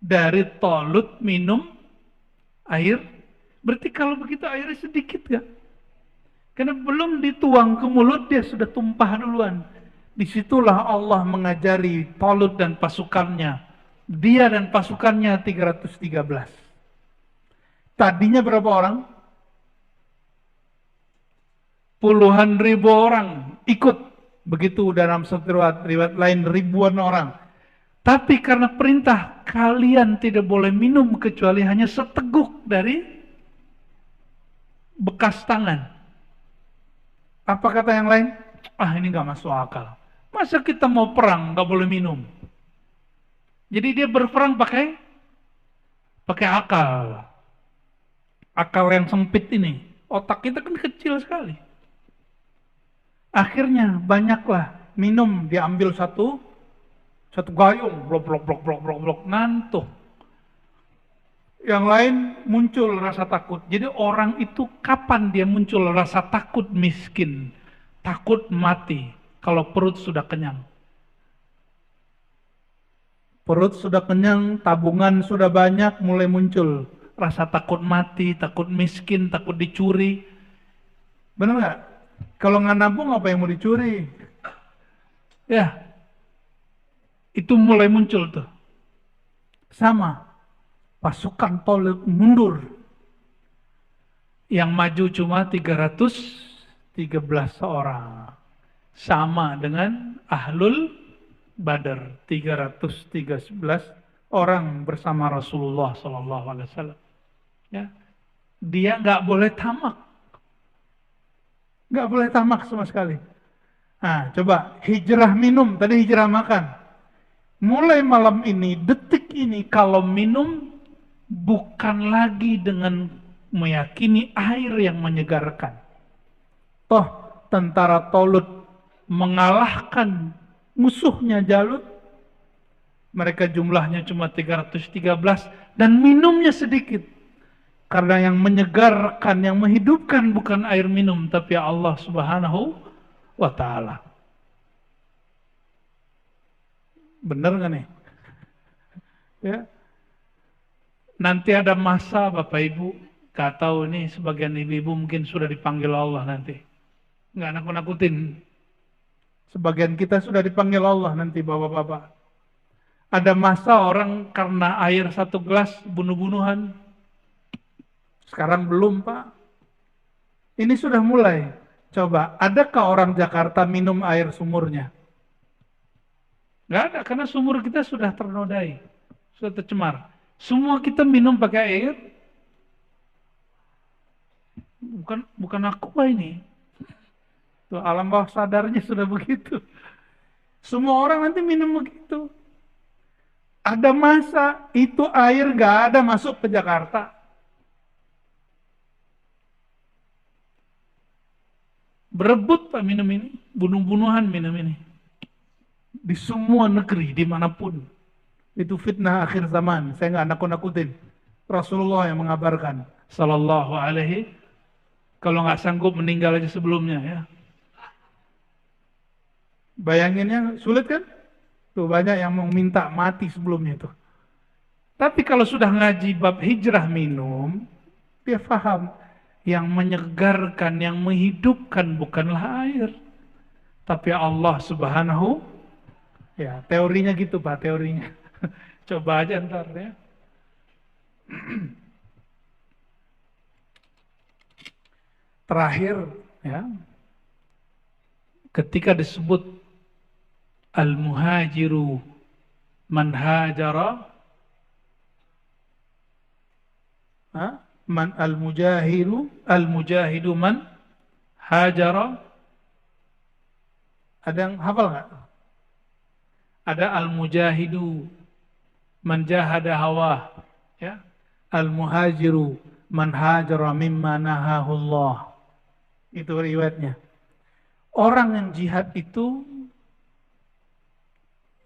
Dari Tolut minum air. Berarti kalau begitu airnya sedikit kan? Karena belum dituang ke mulut dia sudah tumpah duluan. Disitulah Allah mengajari Tolut dan pasukannya. Dia dan pasukannya 313. Tadinya berapa orang? Puluhan ribu orang ikut. Begitu dalam satu riwayat lain ribuan orang. Tapi karena perintah kalian tidak boleh minum kecuali hanya seteguk dari bekas tangan. Apa kata yang lain? Ah ini gak masuk akal. Masa kita mau perang gak boleh minum? Jadi dia berperang pakai akal. Akal yang sempit ini. Otak kita kan kecil sekali. Akhirnya banyaklah minum, diambil satu gayung, blok, ngantuk. Yang lain muncul rasa takut. Jadi orang itu kapan dia muncul rasa takut miskin, takut mati kalau perut sudah kenyang. Perut sudah kenyang, tabungan sudah banyak, mulai muncul rasa takut mati, takut miskin, takut dicuri. Benar nggak? Kalau nggak nabung apa yang mau dicuri? Ya, itu mulai muncul tuh. Sama, pasukan Tolut mundur. Yang maju cuma 313 orang. Sama dengan Ahlul Badar, 313 orang bersama Rasulullah SAW. Ya, dia nggak boleh tamak. Nggak boleh tamak sama sekali. Nah, coba hijrah minum, tadi hijrah makan. Mulai malam ini, detik ini, kalau minum bukan lagi dengan meyakini air yang menyegarkan. Toh, tentara Tolut mengalahkan musuhnya Jalut. Mereka jumlahnya cuma 313 dan minumnya sedikit. Karena yang menyegarkan, yang menghidupkan bukan air minum, tapi Allah Subhanahu wa Ta'ala. Benar nggak nih? Ya. Nanti ada masa Bapak Ibu, gak tahu nih sebagian ibu-ibu mungkin sudah dipanggil Allah nanti. Nggak nakut-nakutin. Sebagian kita sudah dipanggil Allah nanti Bapak-Bapak. Ada masa orang karena air satu gelas bunuh-bunuhan. Sekarang belum Pak. Ini sudah mulai. Coba, adakah orang Jakarta minum air sumurnya? Nggak ada, karena sumur kita sudah ternodai, sudah tercemar. Semua kita minum pakai air, bukan aqua ini. Tuh, alam bawah sadarnya sudah begitu. Semua orang nanti minum begitu. Ada masa itu air nggak ada masuk ke Jakarta. Berebut Pak minum ini, bunuh-bunuhan minum ini. Di semua negeri, dimanapun. Itu fitnah akhir zaman. Saya nggak nakut-nakutin. Rasulullah yang mengabarkan. Sallallahu alaihi. Kalau nggak sanggup meninggal aja sebelumnya ya. Bayanginnya sulit kan? Tuh banyak yang mau minta mati sebelumnya tuh. Tapi kalau sudah ngaji bab hijrah minum, dia faham. Yang menyegarkan, yang menghidupkan bukanlah air. Tapi Allah subhanahu. Ya teorinya gitu Pak, teorinya. Coba aja ntar ya. Terakhir ya. Ketika disebut al-muhajiru man hajara, man al-mujahidu man hajara. Ada yang hafal nggak? Ada al-mujahidu man jahada hawa, ya. Al-muhajiru man hajara mimma nahahullah. Itu riwayatnya. Orang yang jihad itu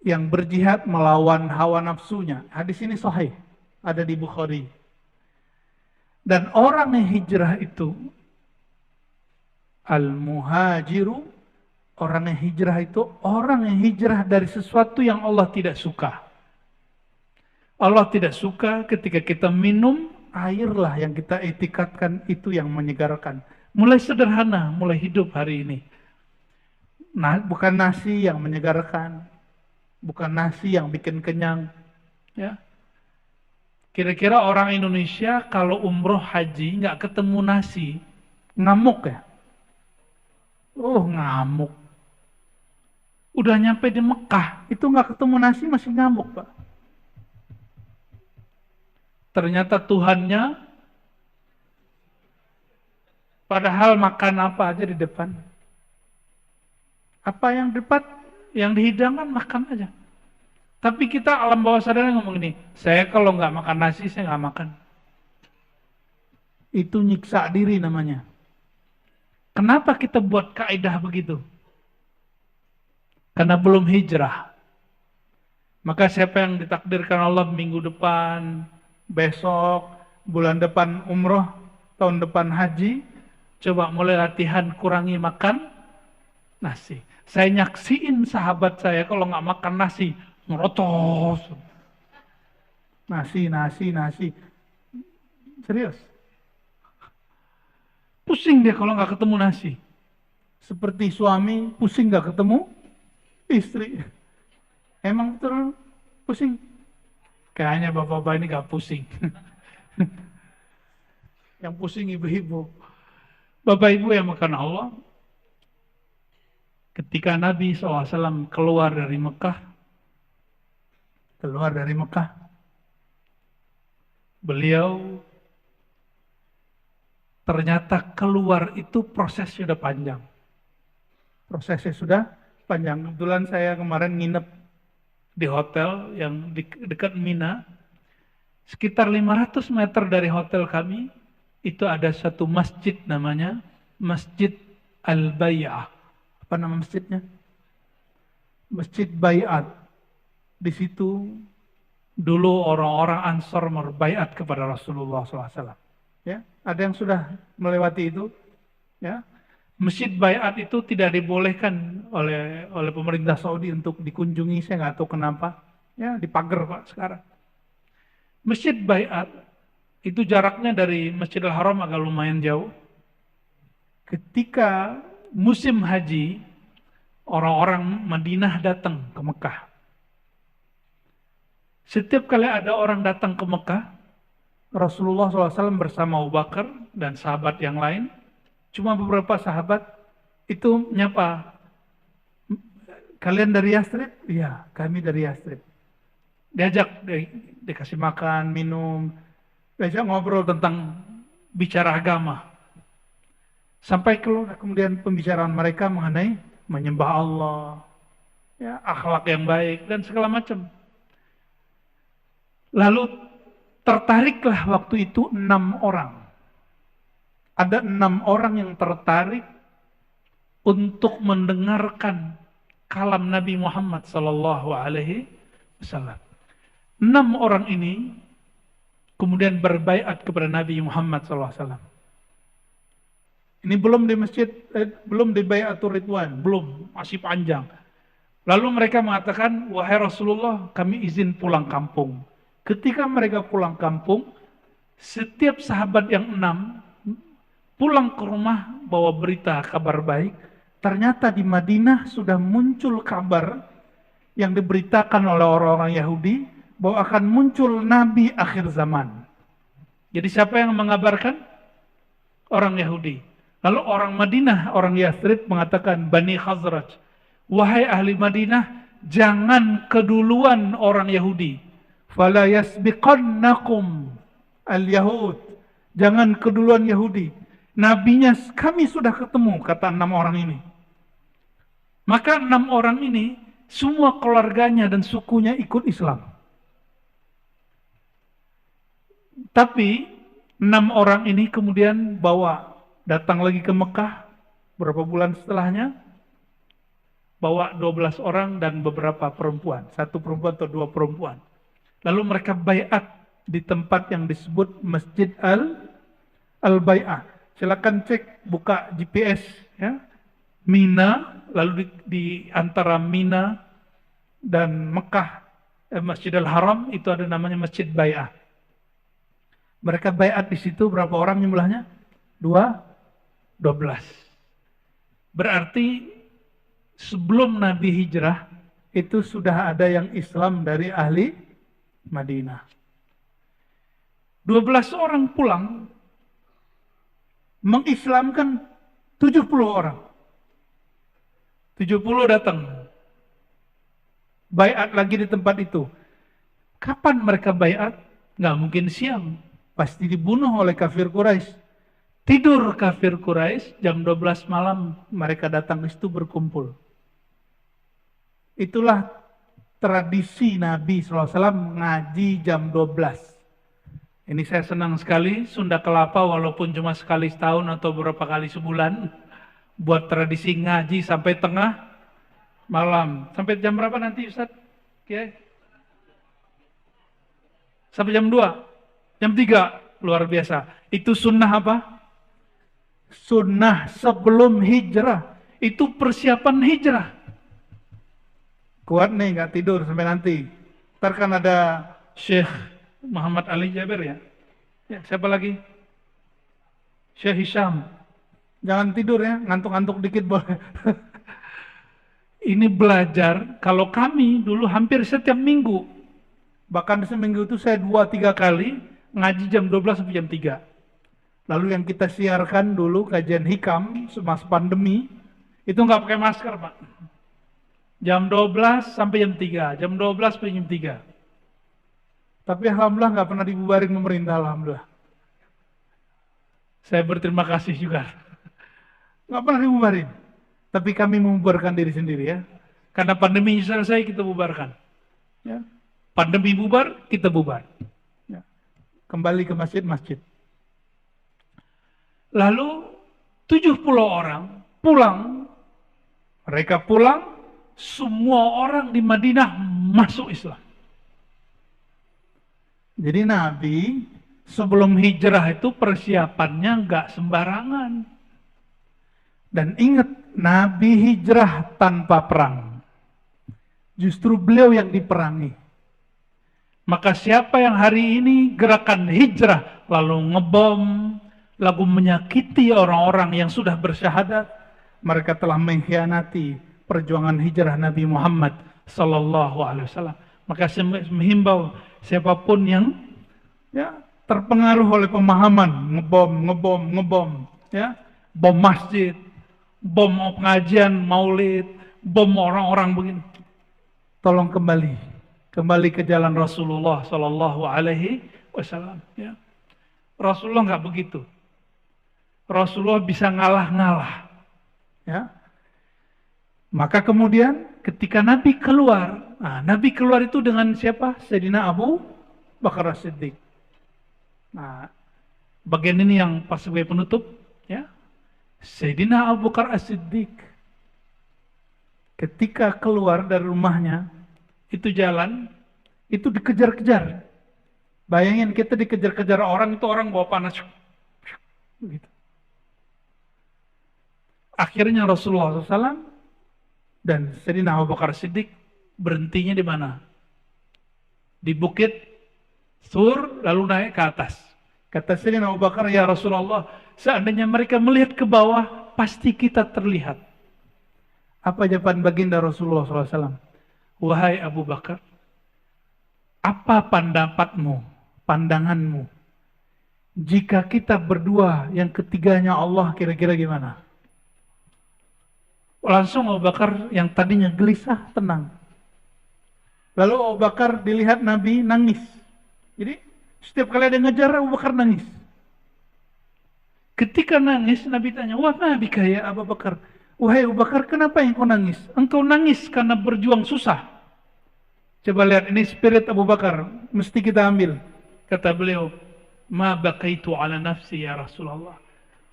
yang berjihad melawan hawa nafsunya. Hadis ini sahih, ada di Bukhari. Dan orang yang hijrah itu al-muhajiru, orang yang hijrah itu orang yang hijrah dari sesuatu yang Allah tidak suka. Allah tidak suka ketika kita minum airlah yang kita etikatkan itu yang menyegarkan. Mulai sederhana, mulai hidup hari ini. Nah, bukan nasi yang menyegarkan, bukan nasi yang bikin kenyang. Ya. Kira-kira orang Indonesia kalau umroh haji nggak ketemu nasi, ngamuk ya? Oh ngamuk. Udah nyampe di Mekah, itu nggak ketemu nasi masih ngamuk Pak. Ternyata Tuhannya, padahal makan apa aja di depan. Apa yang depan, yang dihidangkan makan aja. Tapi kita alam bawah sadar ngomong ini, saya kalau nggak makan nasi, saya nggak makan. Itu nyiksa diri namanya. Kenapa kita buat kaidah begitu? Karena belum hijrah. Maka siapa yang ditakdirkan Allah minggu depan, besok, bulan depan umroh, tahun depan haji, coba mulai latihan kurangi makan nasi. Saya nyaksiin sahabat saya kalau nggak makan nasi, merotos. Nasi. Serius. Pusing dia kalau nggak ketemu nasi. Seperti suami pusing nggak ketemu istri. Emang betul pusing? Kayaknya bapak-bapak ini nggak pusing. Yang pusing ibu-ibu. Bapak ibu yang makan Allah. Ketika Nabi SAW keluar dari Mekah, beliau ternyata keluar itu prosesnya sudah panjang. Kebetulan saya kemarin nginep di hotel yang dekat Mina. Sekitar 500 meter dari hotel kami, itu ada satu masjid namanya Masjid Al-Bay'ah. Apa nama masjidnya? Masjid Bayat. Di situ dulu orang-orang Ansor berbaiat kepada Rasulullah SAW. Ya, ada yang sudah melewati itu. Ya, Masjid Bayat itu tidak dibolehkan oleh pemerintah Saudi untuk dikunjungi. Saya nggak tahu kenapa. Ya, dipagar Pak sekarang. Masjid Bayat itu jaraknya dari Masjidil Haram agak lumayan jauh. Ketika musim haji, orang-orang Madinah datang ke Mekah. Setiap kali ada orang datang ke Mekah, Rasulullah SAW bersama Abu Bakar dan sahabat yang lain, cuma beberapa sahabat itu nyapa. Kalian dari Yastrib? Iya, kami dari Yastrib. Diajak, dikasih makan, minum, diajak ngobrol tentang bicara agama. Sampai keluar kemudian pembicaraan mereka mengenai menyembah Allah, ya, akhlak yang baik, dan segala macam. Lalu tertariklah waktu itu 6 orang. Ada 6 orang yang tertarik untuk mendengarkan kalam Nabi Muhammad sallallahu alaihi wasallam. 6 orang ini kemudian berbaiat kepada Nabi Muhammad sallallahu alaihi wasallam. Ini belum di masjid, belum di Baiatur Ridwan, belum, masih panjang. Lalu mereka mengatakan, wahai Rasulullah, kami izin pulang kampung. Ketika mereka pulang kampung, setiap sahabat yang 6 pulang ke rumah bawa berita kabar baik. Ternyata di Madinah sudah muncul kabar yang diberitakan oleh orang-orang Yahudi bahwa akan muncul Nabi akhir zaman. Jadi siapa yang mengabarkan? Orang Yahudi. Lalu orang Madinah, orang Yathrib mengatakan, Bani Khazraj, wahai ahli Madinah, jangan keduluan orang Yahudi. Fala yasbiqannakum al-Yahud. Jangan keduluan Yahudi. Nabinya kami sudah ketemu, kata 6 orang ini. Maka 6 orang ini, semua keluarganya dan sukunya ikut Islam. Tapi 6 orang ini kemudian datang lagi ke Mekah, beberapa bulan setelahnya, bawa 12 orang dan beberapa perempuan, 1 perempuan atau 2 perempuan. Lalu mereka baiat di tempat yang disebut Masjid Al-Bai'ah. Silakan cek, buka GPS, ya. Mina, lalu di antara Mina dan Mekah, Masjidil Haram, itu ada namanya Masjid Bai'ah. Mereka baiat di situ, berapa orang jumlahnya? 12. Berarti sebelum Nabi hijrah, itu sudah ada yang Islam dari ahli Madinah. 12 orang pulang, mengislamkan 70 orang. 70 datang. Baiat lagi di tempat itu. Kapan mereka baiat? Nggak mungkin siang. Pasti dibunuh oleh kafir Quraisy. Tidur kafir Quraisy, jam 12 malam mereka datang ke situ berkumpul. Itulah tradisi Nabi SAW ngaji jam 12. Ini saya senang sekali, Sunda Kelapa walaupun cuma sekali setahun atau beberapa kali sebulan, buat tradisi ngaji sampai tengah malam. Sampai jam berapa nanti Ustaz? Oke. Sampai jam 2, jam 3, luar biasa. Itu sunnah apa? Sunnah sebelum hijrah. Itu persiapan hijrah. Kuat nih, nggak tidur sampai nanti. Ntar kan ada Syekh Muhammad Ali Jabir ya. Siapa lagi? Syekh Hisham. Jangan tidur ya, ngantuk-ngantuk dikit boleh. Ini belajar, kalau kami dulu hampir setiap minggu. Bahkan seminggu itu saya 2-3 kali ngaji jam 12 sampai jam 3. Lalu yang kita siarkan dulu kajian hikam semasa pandemi, itu nggak pakai masker Pak. Jam 12 sampai jam 3, jam 12 sampai jam 3. Tapi alhamdulillah nggak pernah dibubarin pemerintah, alhamdulillah. Saya berterima kasih juga. Nggak pernah dibubarin. Tapi kami membubarkan diri sendiri ya. Karena pandemi selesai kita bubarkan. Ya. Pandemi bubar, kita bubar. Ya. Kembali ke masjid-masjid. Lalu 70 orang pulang. Mereka pulang, semua orang di Madinah masuk Islam. Jadi Nabi sebelum hijrah itu persiapannya nggak sembarangan. Dan ingat, Nabi hijrah tanpa perang. Justru beliau yang diperangi. Maka siapa yang hari ini gerakan hijrah, lalu ngebom, lalu menyakiti orang-orang yang sudah bersyahadat, mereka telah mengkhianati perjuangan hijrah Nabi Muhammad sallallahu alaihi wasallam. Maka saya menghimbau siapapun yang terpengaruh oleh pemahaman ngebom, ya, bom masjid, bom pengajian maulid, bom orang-orang begini. Tolong kembali ke jalan Rasulullah Sallallahu Alaihi Wasallam. Ya. Rasulullah nggak begitu. Rasulullah bisa ngalah-ngalah. Ya. Maka kemudian ketika Nabi keluar, Nabi keluar itu dengan siapa? Sayyidina Abu Bakar As-Siddiq. Nah, bagian ini yang pas sebagai penutup, ya. Sayyidina Abu Bakar As-Siddiq ketika keluar dari rumahnya, itu jalan, itu dikejar-kejar. Bayangin kita dikejar-kejar orang, itu orang bawa panas. Begitu. Akhirnya Rasulullah SAW dan Sayyidina Abu Bakar Siddiq berhentinya di mana? Di bukit Sur, lalu naik ke atas. Kata Sayyidina Abu Bakar, ya Rasulullah, seandainya mereka melihat ke bawah, pasti kita terlihat. Apa jawaban baginda Rasulullah SAW? Wahai Abu Bakar, apa pendapatmu, pandanganmu, jika kita berdua, yang ketiganya Allah, kira-kira gimana? Langsung Abu Bakar yang tadinya gelisah, tenang. Lalu Abu Bakar dilihat Nabi nangis. Jadi setiap kali ada ngejar, Abu Bakar nangis. Ketika nangis, Nabi tanya, wah Nabi kaya Abu Bakar. Wahai Abu Bakar, kenapa engkau nangis? Engkau nangis karena berjuang susah. Coba lihat, ini spirit Abu Bakar, mesti kita ambil. Kata beliau, ma baqaitu ala nafsi ya Rasulullah.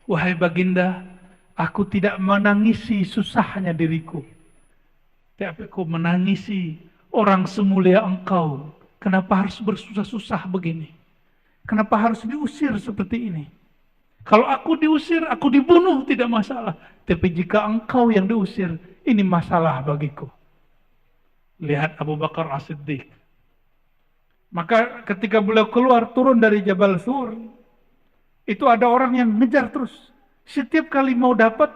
Wahai baginda, aku tidak menangisi susahnya diriku, tapi aku menangisi orang semulia engkau. Kenapa harus bersusah-susah begini? Kenapa harus diusir seperti ini? Kalau aku diusir, aku dibunuh, tidak masalah. Tapi jika engkau yang diusir, ini masalah bagiku. Lihat Abu Bakar As-Siddiq. Maka ketika beliau keluar, turun dari Jabal Sur, itu ada orang yang ngejar terus. Setiap kali mau dapat,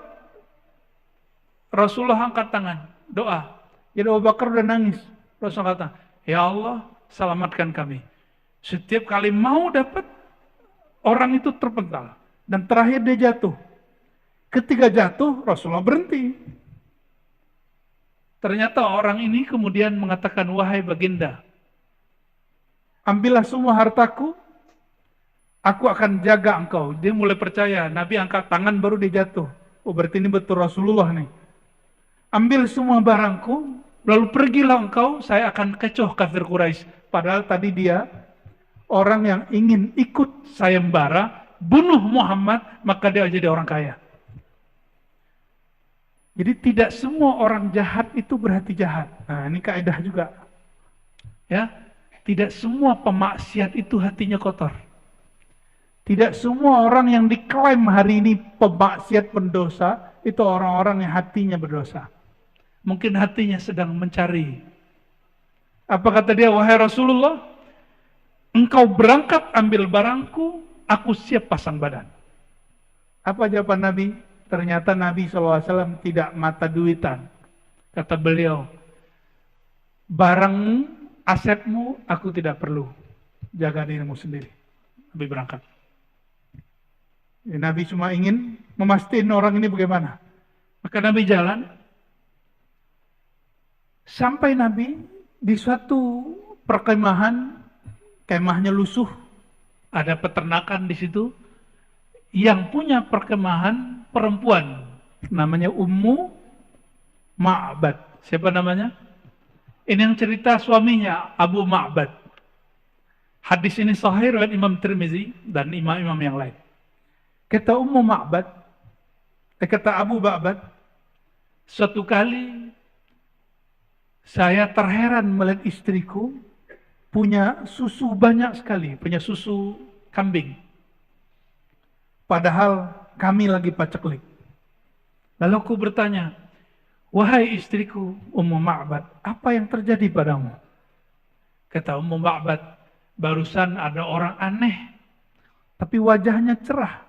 Rasulullah angkat tangan, doa. Jadi Abu Bakar udah nangis. Rasulullah kata, ya Allah, selamatkan kami. Setiap kali mau dapat, orang itu terpental. Dan terakhir dia jatuh. Ketika jatuh, Rasulullah berhenti. Ternyata orang ini kemudian mengatakan, wahai baginda, ambillah semua hartaku, aku akan jaga engkau. Dia mulai percaya, Nabi angkat tangan baru dia jatuh. Oh berarti ini betul Rasulullah nih. Ambil semua barangku, lalu pergilah engkau, saya akan kecoh kafir Quraisy. Padahal tadi dia orang yang ingin ikut sayembara, bunuh Muhammad, maka dia jadi orang kaya. Jadi tidak semua orang jahat itu berhati jahat. Nah ini kaidah juga. Ya, tidak semua pemaksiat itu hatinya kotor. Tidak semua orang yang diklaim hari ini pemaksiat pendosa, itu orang-orang yang hatinya berdosa. Mungkin hatinya sedang mencari. Apa kata dia, wahai Rasulullah, engkau berangkat ambil barangku, aku siap pasang badan. Apa jawaban Nabi? Ternyata Nabi SAW tidak mata duitan. Kata beliau, barangmu, asetmu, aku tidak perlu. Jaga dirimu sendiri. Nabi berangkat. Nabi cuma ingin memastikan orang ini bagaimana. Maka Nabi jalan. Sampai Nabi di suatu perkemahan, kemahnya lusuh. Ada peternakan di situ. Yang punya perkemahan perempuan. Namanya Ummu Ma'bad. Siapa namanya? Ini yang cerita suaminya, Abu Ma'bad. Hadis ini sahih riwayat Imam Tirmizi dan imam-imam yang lain. Kata Ummu Ma'bad, kata Abu Ma'bad, suatu kali saya terheran melihat istriku punya susu banyak sekali, punya susu kambing. Padahal kami lagi paceklik. Lalu aku bertanya, wahai istriku Ummu Ma'bad, apa yang terjadi padamu? Kata Ummu Ma'bad, barusan ada orang aneh, tapi wajahnya cerah.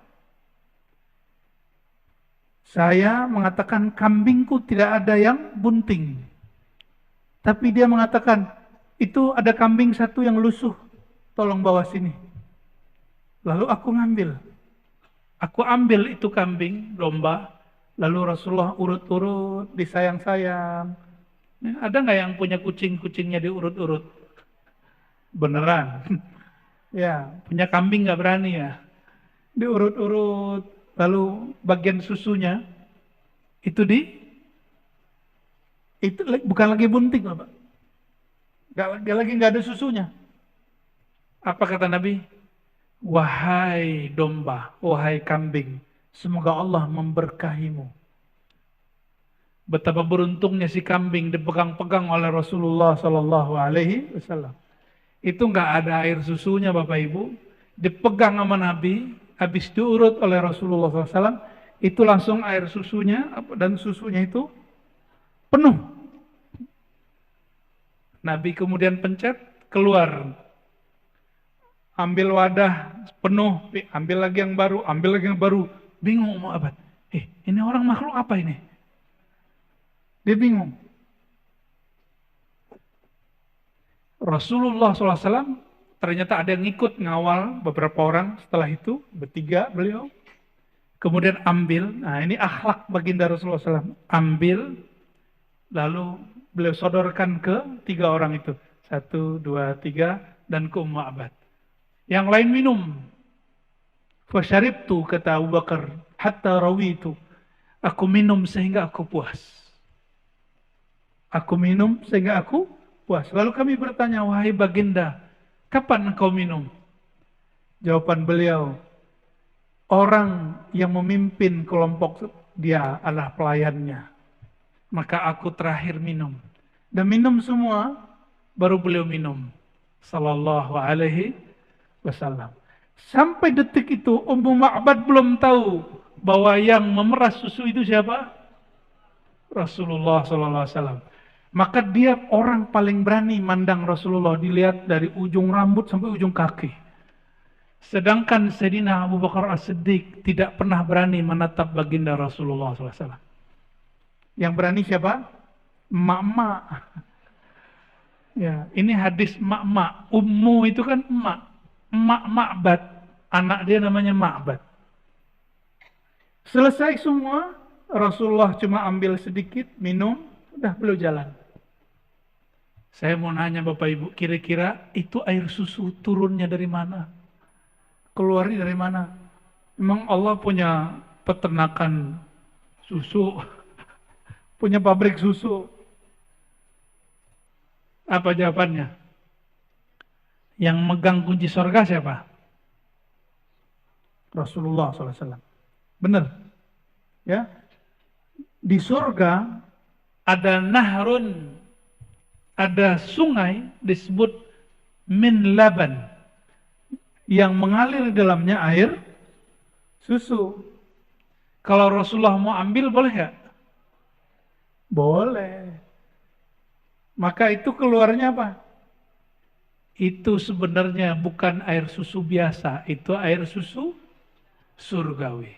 Saya mengatakan kambingku tidak ada yang bunting. Tapi dia mengatakan, itu ada kambing satu yang lusuh, tolong bawa sini. Lalu aku ngambil. Aku ambil itu kambing, domba, Lalu Rasulullah urut-urut, disayang-sayang. Ya, ada nggak yang punya kucing-kucingnya diurut-urut? Beneran? Ya, punya kambing nggak berani ya? Diurut-urut, lalu bagian susunya itu itu bukan lagi bunting loh, Pak. Nggak ada susunya. Apa kata Nabi? Wahai domba, wahai kambing, semoga Allah memberkahimu. Betapa beruntungnya si kambing dipegang-pegang oleh Rasulullah Sallallahu Alaihi Wasallam. Itu nggak ada air susunya, Bapak Ibu. Dipegang sama Nabi, habis diurut oleh Rasulullah SAW, itu langsung air susunya dan susunya itu penuh. Nabi kemudian pencet, keluar. Ambil wadah penuh, ambil lagi yang baru, ambil lagi yang baru. Bingung mau apa? Ini orang makhluk apa ini? Dia bingung. Rasulullah SAW ternyata ada yang ikut ngawal beberapa orang setelah itu, bertiga beliau. Kemudian ambil, nah ini akhlak baginda Rasulullah SAW. Ambil, lalu beliau sodorkan ke tiga orang itu. 1, 2, 3, dan ke Ummu Abad. Yang lain minum. Fasyaribtu, kata Abu Bakar, hatta rawitu. Aku minum sehingga aku puas. Aku minum sehingga aku puas. Lalu kami bertanya, wahai baginda, kapan engkau minum? Jawaban beliau, orang yang memimpin kelompok dia adalah pelayannya. Maka aku terakhir minum. Dan minum semua, baru beliau minum. Sallallahu alaihi wasallam. Sampai detik itu, Ummu Ma'bad belum tahu bahwa yang memeras susu itu siapa? Rasulullah sallallahu alaihi wasallam. Maka dia orang paling berani mandang Rasulullah, dilihat dari ujung rambut sampai ujung kaki. Sedangkan Sayyidina Abu Bakar As-Siddiq tidak pernah berani menatap baginda Rasulullah SAW. Yang berani siapa? Emak-emak. Ya, ini hadis emak-emak. Ummu itu kan emak. Emak Ma'bad. Anak dia namanya Ma'bad. Selesai semua, Rasulullah cuma ambil sedikit, minum, udah beliau jalan. Saya mau nanya Bapak Ibu, kira-kira itu air susu turunnya dari mana? Keluarnya dari mana? Memang Allah punya peternakan susu, punya pabrik susu. Apa jawabannya? Yang megang kunci surga siapa? Rasulullah SAW. Benar? Ya. Di surga ada nahrun, ada sungai disebut min laban, yang mengalir di dalamnya air susu. Kalau Rasulullah mau ambil boleh nggak? Boleh. Maka itu keluarnya apa? Itu sebenarnya bukan air susu biasa, itu air susu surgawi.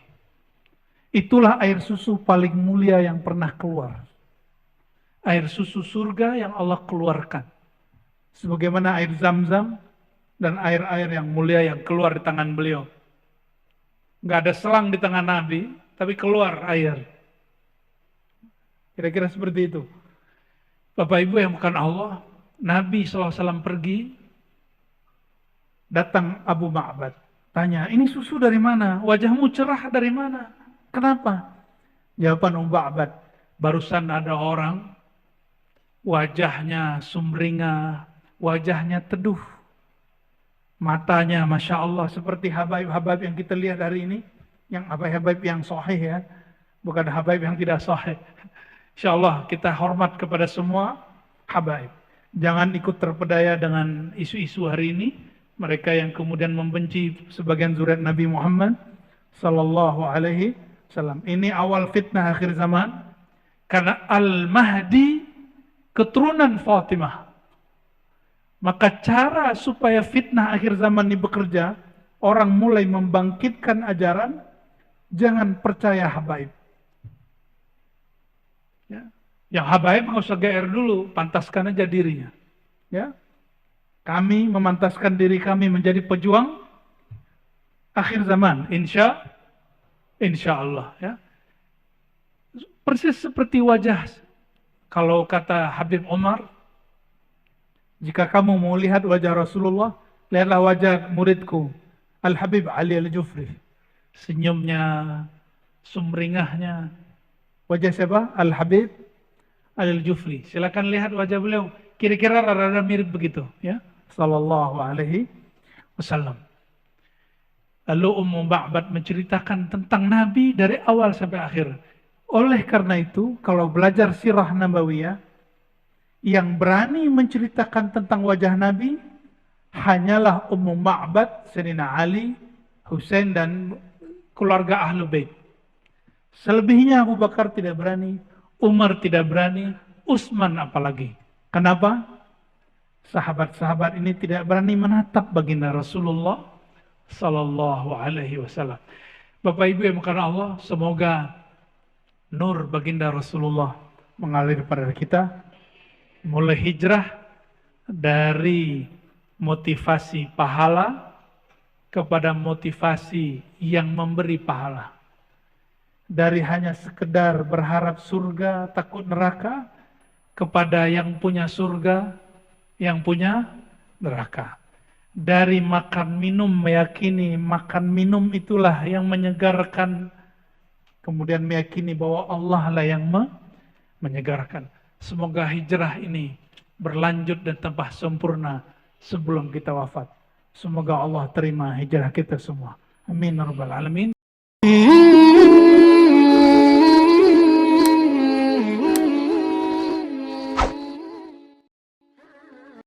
Itulah air susu paling mulia yang pernah keluar. Air susu surga yang Allah keluarkan. Sebagaimana air Zam-Zam dan air-air yang mulia yang keluar di tangan beliau. Nggak ada selang di tangan Nabi, tapi keluar air. Kira-kira seperti itu. Bapak Ibu yang bukan Allah, Nabi SAW pergi, datang Abu Ma'bad. Tanya, ini susu dari mana? Wajahmu cerah dari mana? Kenapa? Jawaban Abu Ma'bad, barusan ada orang, wajahnya sumringah, wajahnya teduh. Matanya Masya Allah seperti habaib-habaib yang kita lihat hari ini. Yang habaib yang sahih ya. Bukan habaib yang tidak sahih. Insya Allah kita hormat kepada semua habaib. Jangan ikut terpedaya dengan isu-isu hari ini. Mereka yang kemudian membenci sebagian zuriat Nabi Muhammad Sallallahu Alaihi Wasallam. Ini awal fitnah akhir zaman. Karena Al-Mahdi keturunan Fatimah. Maka cara supaya fitnah akhir zaman ini bekerja, orang mulai membangkitkan ajaran, jangan percaya habaib. Ya. Yang habaib nggak usah GR dulu, pantaskan aja dirinya. Ya. Kami memantaskan diri kami menjadi pejuang akhir zaman, insya Allah. Ya. Persis seperti wajah, kalau kata Habib Omar, jika kamu mau lihat wajah Rasulullah, lihatlah wajah muridku, Al-Habib Ali Al-Jufri. Senyumnya, sumringahnya. Wajah siapa? Al-Habib Ali Al-Jufri. Silakan lihat wajah beliau. Kira-kira rada-rada mirip begitu, ya. Sallallahu alaihi wasallam. Lalu Ummu Ma'bad menceritakan tentang Nabi dari awal sampai akhir. Oleh karena itu, kalau belajar sirah Nabawiyah, yang berani menceritakan tentang wajah Nabi hanyalah Ummu Ma'bad, Sayyidina Ali, Husain, dan keluarga Ahlul Bait. Selebihnya Abu Bakar tidak berani, Umar tidak berani, Utsman apalagi. Kenapa? Sahabat-sahabat ini tidak berani menatap baginda Rasulullah Sallallahu Alaihi Wasallam. Bapak Ibu yang dimuliakan Allah, semoga nur baginda Rasulullah mengalir pada kita, mulai hijrah dari motivasi pahala kepada motivasi yang memberi pahala. Dari hanya sekedar berharap surga, takut neraka, kepada yang punya surga, yang punya neraka. Dari makan minum meyakini makan minum itulah yang menyegarkan, kemudian meyakini bahwa Allah lah yang menyegarkan. Semoga hijrah ini berlanjut dan tambah sempurna sebelum kita wafat. Semoga Allah terima hijrah kita semua. Amin ya rabbal alamin.